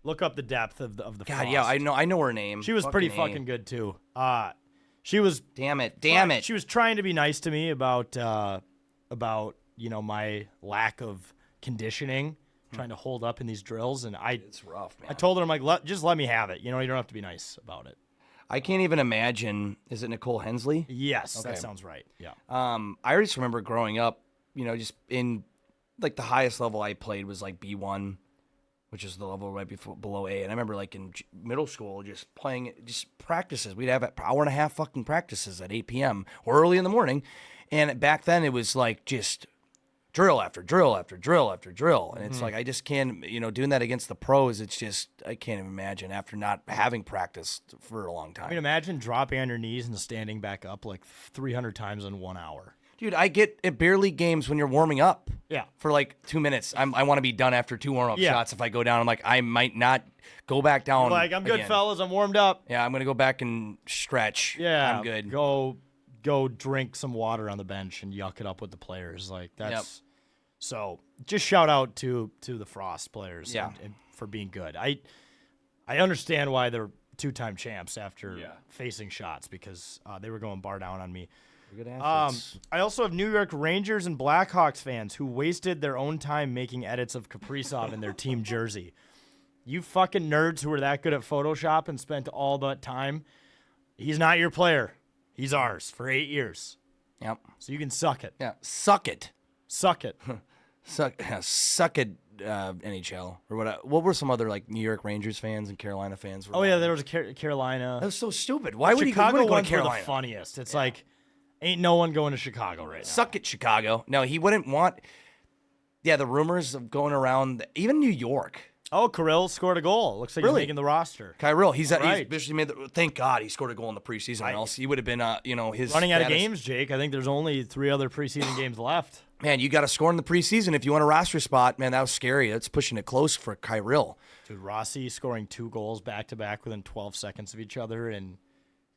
Look up the depth of the God, Frost. yeah, I know her name. She was pretty fucking good too. She was Damn it. She was trying to be nice to me about my lack of conditioning, trying to hold up in these drills, and It's rough, man. I told her, I'm like, just let me have it. You don't have to be nice about it. I can't even imagine. Is it Nicole Hensley? Yes, Okay. that sounds right. Yeah. I just remember growing up, just in like the highest level I played was like B1, which is the level right below A. And I remember like in middle school just playing, just practices. We'd have an hour and a half fucking practices at 8 p.m. or early in the morning. And back then it was like just drill after drill after drill after drill. And it's like, I just can't, doing that against the pros, it's just, I can't even imagine after not having practiced for a long time. I mean, imagine dropping on your knees and standing back up like 300 times in 1 hour. Dude, I get at beer league games when you're warming up. Yeah. For like 2 minutes. I want to be done after 2 warm-up shots. If I go down, I'm like, I might not go back down. Like, I'm good, again. fellas. I'm warmed up. Yeah, I'm going to go back and stretch. Yeah. I'm good. Go drink some water on the bench and yuck it up with the players. Like, that's... Yep. So, just shout out to the Frost players and for being good. I understand why they're 2-time champs after facing shots because they were going bar down on me. Good athletes. I also have New York Rangers and Blackhawks fans who wasted their own time making edits of Kaprizov in their team jersey. You fucking nerds who are that good at Photoshop and spent all that time. He's not your player. He's ours for 8 years. Yep. So you can suck it. Yeah. Suck it. Suck it. Suck it, NHL. Or what were some other like New York Rangers fans and Carolina fans? Oh, yeah, there was a Carolina. That was so stupid. Why would Chicago he go to ones were Carolina? the funniest. It's like, ain't no one going to Chicago right now. Suck it, Chicago. No, he wouldn't want. Yeah, the rumors of going around, even New York. Oh, Kirill scored a goal. Looks like Really? he's making the roster. Kirill, he's Right. officially made the. Thank God he scored a goal in the preseason. Or else he would have been, his Running out of status- games, Jake. I think there's only 3 other preseason games left. Man, you got to score in the preseason if you want a roster spot. Man, that was scary. That's pushing it close for Kirill. Dude, Rossi scoring 2 goals back-to-back within 12 seconds of each other in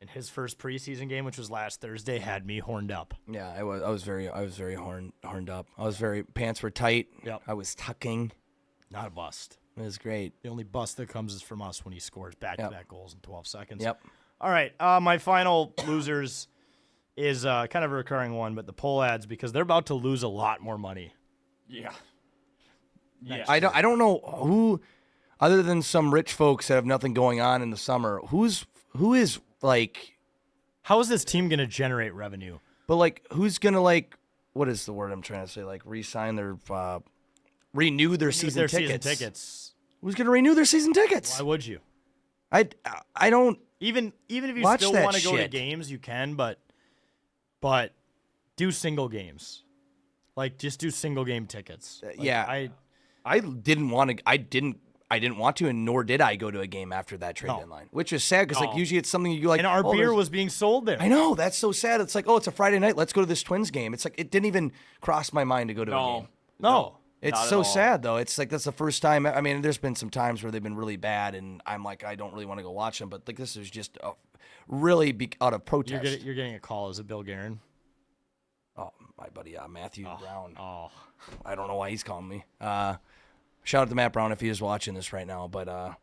his first preseason game, which was last Thursday, had me horned up. Yeah, I was very horned up. Pants were tight. Yep. I was tucking. Not a bust. It was great. The only bust that comes is from us when he scores back-to-back goals in 12 seconds. Yep. All right, my final losers is kind of a recurring one, but the poll ads, because they're about to lose a lot more money. Yeah. I don't know who, other than some rich folks that have nothing going on in the summer, who is like, How is this team going to generate revenue? but like who's gonna like, what is the word I'm trying to say? Like re-sign their, renew their season tickets. Who's gonna renew their season tickets? Why would you? I don't. Even if you Watch still that want to go to shit. games, you can, but do single games. Like, just do single game tickets. Like, Yeah. I didn't want to. I didn't want to, and nor did I go to a game after that trade No. deadline, which is sad because like No. usually it's something you like. and our oh, beer there's- was being sold there. I know that's so sad. It's like, oh, it's a Friday night. Let's go to this Twins game. It's like it didn't even cross my mind to go to a game. No. It's Not at so all. sad though. It's like that's the first time. I mean, there's been some times where they've been really bad, and I'm like, I don't really want to go watch them. But like this is just really out of protest. You're getting a call. Is it Bill Guerin? Oh, my buddy Matthew Brown. Oh. I don't know why he's calling me. Shout out to Matt Brown if he is watching this right now. But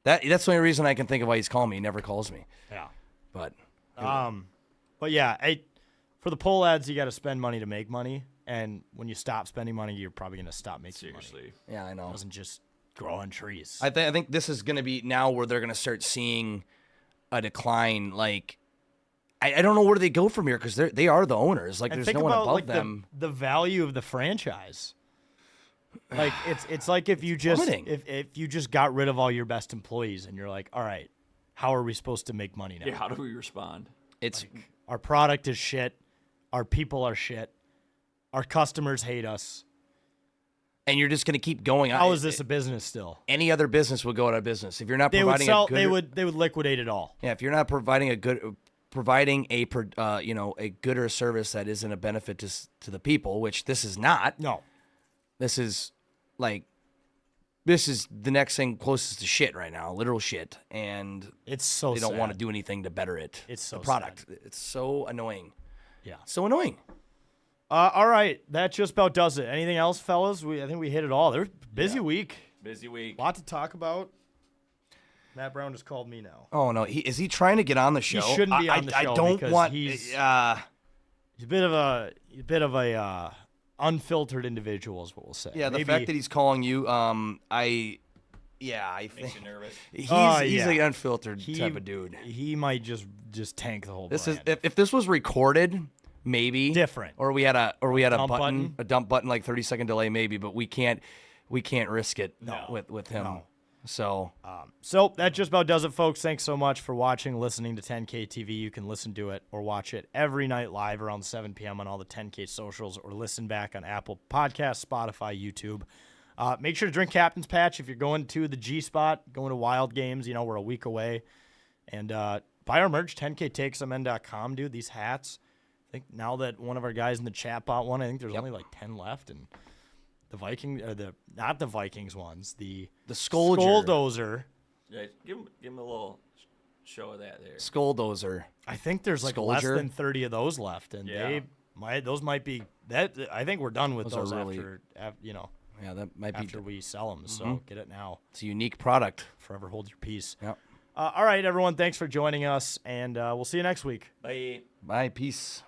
that's the only reason I can think of why he's calling me. He never calls me. Yeah. But But yeah, for the poll ads, you got to spend money to make money. And when you stop spending money, you're probably going to stop making money. Seriously. Yeah, I know. It doesn't just grow on trees. I think this is going to be now where they're going to start seeing a decline. Like, I don't know where they go from here because they are the owners. Like, and there's think no one about above like them. the value of the franchise. Like it's like if you just plummeting. if you just got rid of all your best employees and you're like, all right, how are we supposed to make money now? Yeah, how do we respond? It's Our product is shit. Our people are shit. Our customers hate us. and you're just going to keep going. How is this a business still? Any other business would go out of business if you're not They would providing sell. a good. They would liquidate it all. Yeah, if you're not providing a good a good or service that isn't a benefit to the people, which this is not. No. This is the next thing closest to shit right now, literal shit, and It's so they don't want to sad. do anything to better it. It's so the product. It's so annoying. Yeah. So annoying. All right, that just about does it. Anything else, fellas? I think we hit it all. They're busy week. Busy week. A lot to talk about. Matt Brown just called me now. Oh no, is he trying to get on the show? He shouldn't be on the show I don't because want. he's a bit of a unfiltered individual, is what we'll say. Yeah, the Maybe- fact that he's calling you, I Makes think you nervous. he's yeah. an unfiltered type of dude. He might just tank the whole This brand. is if this was recorded, maybe Different. or we had a Dump button, a dump button, like 30-second delay, maybe, but we can't risk it No. with him. No. So So that just about does it, folks. Thanks so much for watching, listening to 10K TV. You can listen to it or watch it every night live around 7 p.m. on all the 10K socials or listen back on Apple Podcasts, Spotify, YouTube. Make sure to drink Captain's Patch if you're going to the G Spot, going to Wild Games. You know, we're a week away. And buy our merch, 10ktakesmn.com, dude. These hats. I think now that one of our guys in the chat bought one, I think there's only like 10 left. And the Vikings, or not the Vikings ones, the Skulldozer. Yeah, give him a little show of that there. Skulldozer. I think there's like less Skulger? than 30 of those left, and Yeah. those might be that. I think we're done with Those those are really- Yeah, that might be. after we sell them. So get it now. It's a unique product. Forever hold your peace. Yep. All right, everyone. Thanks for joining us, and we'll see you next week. Bye. Bye. Peace.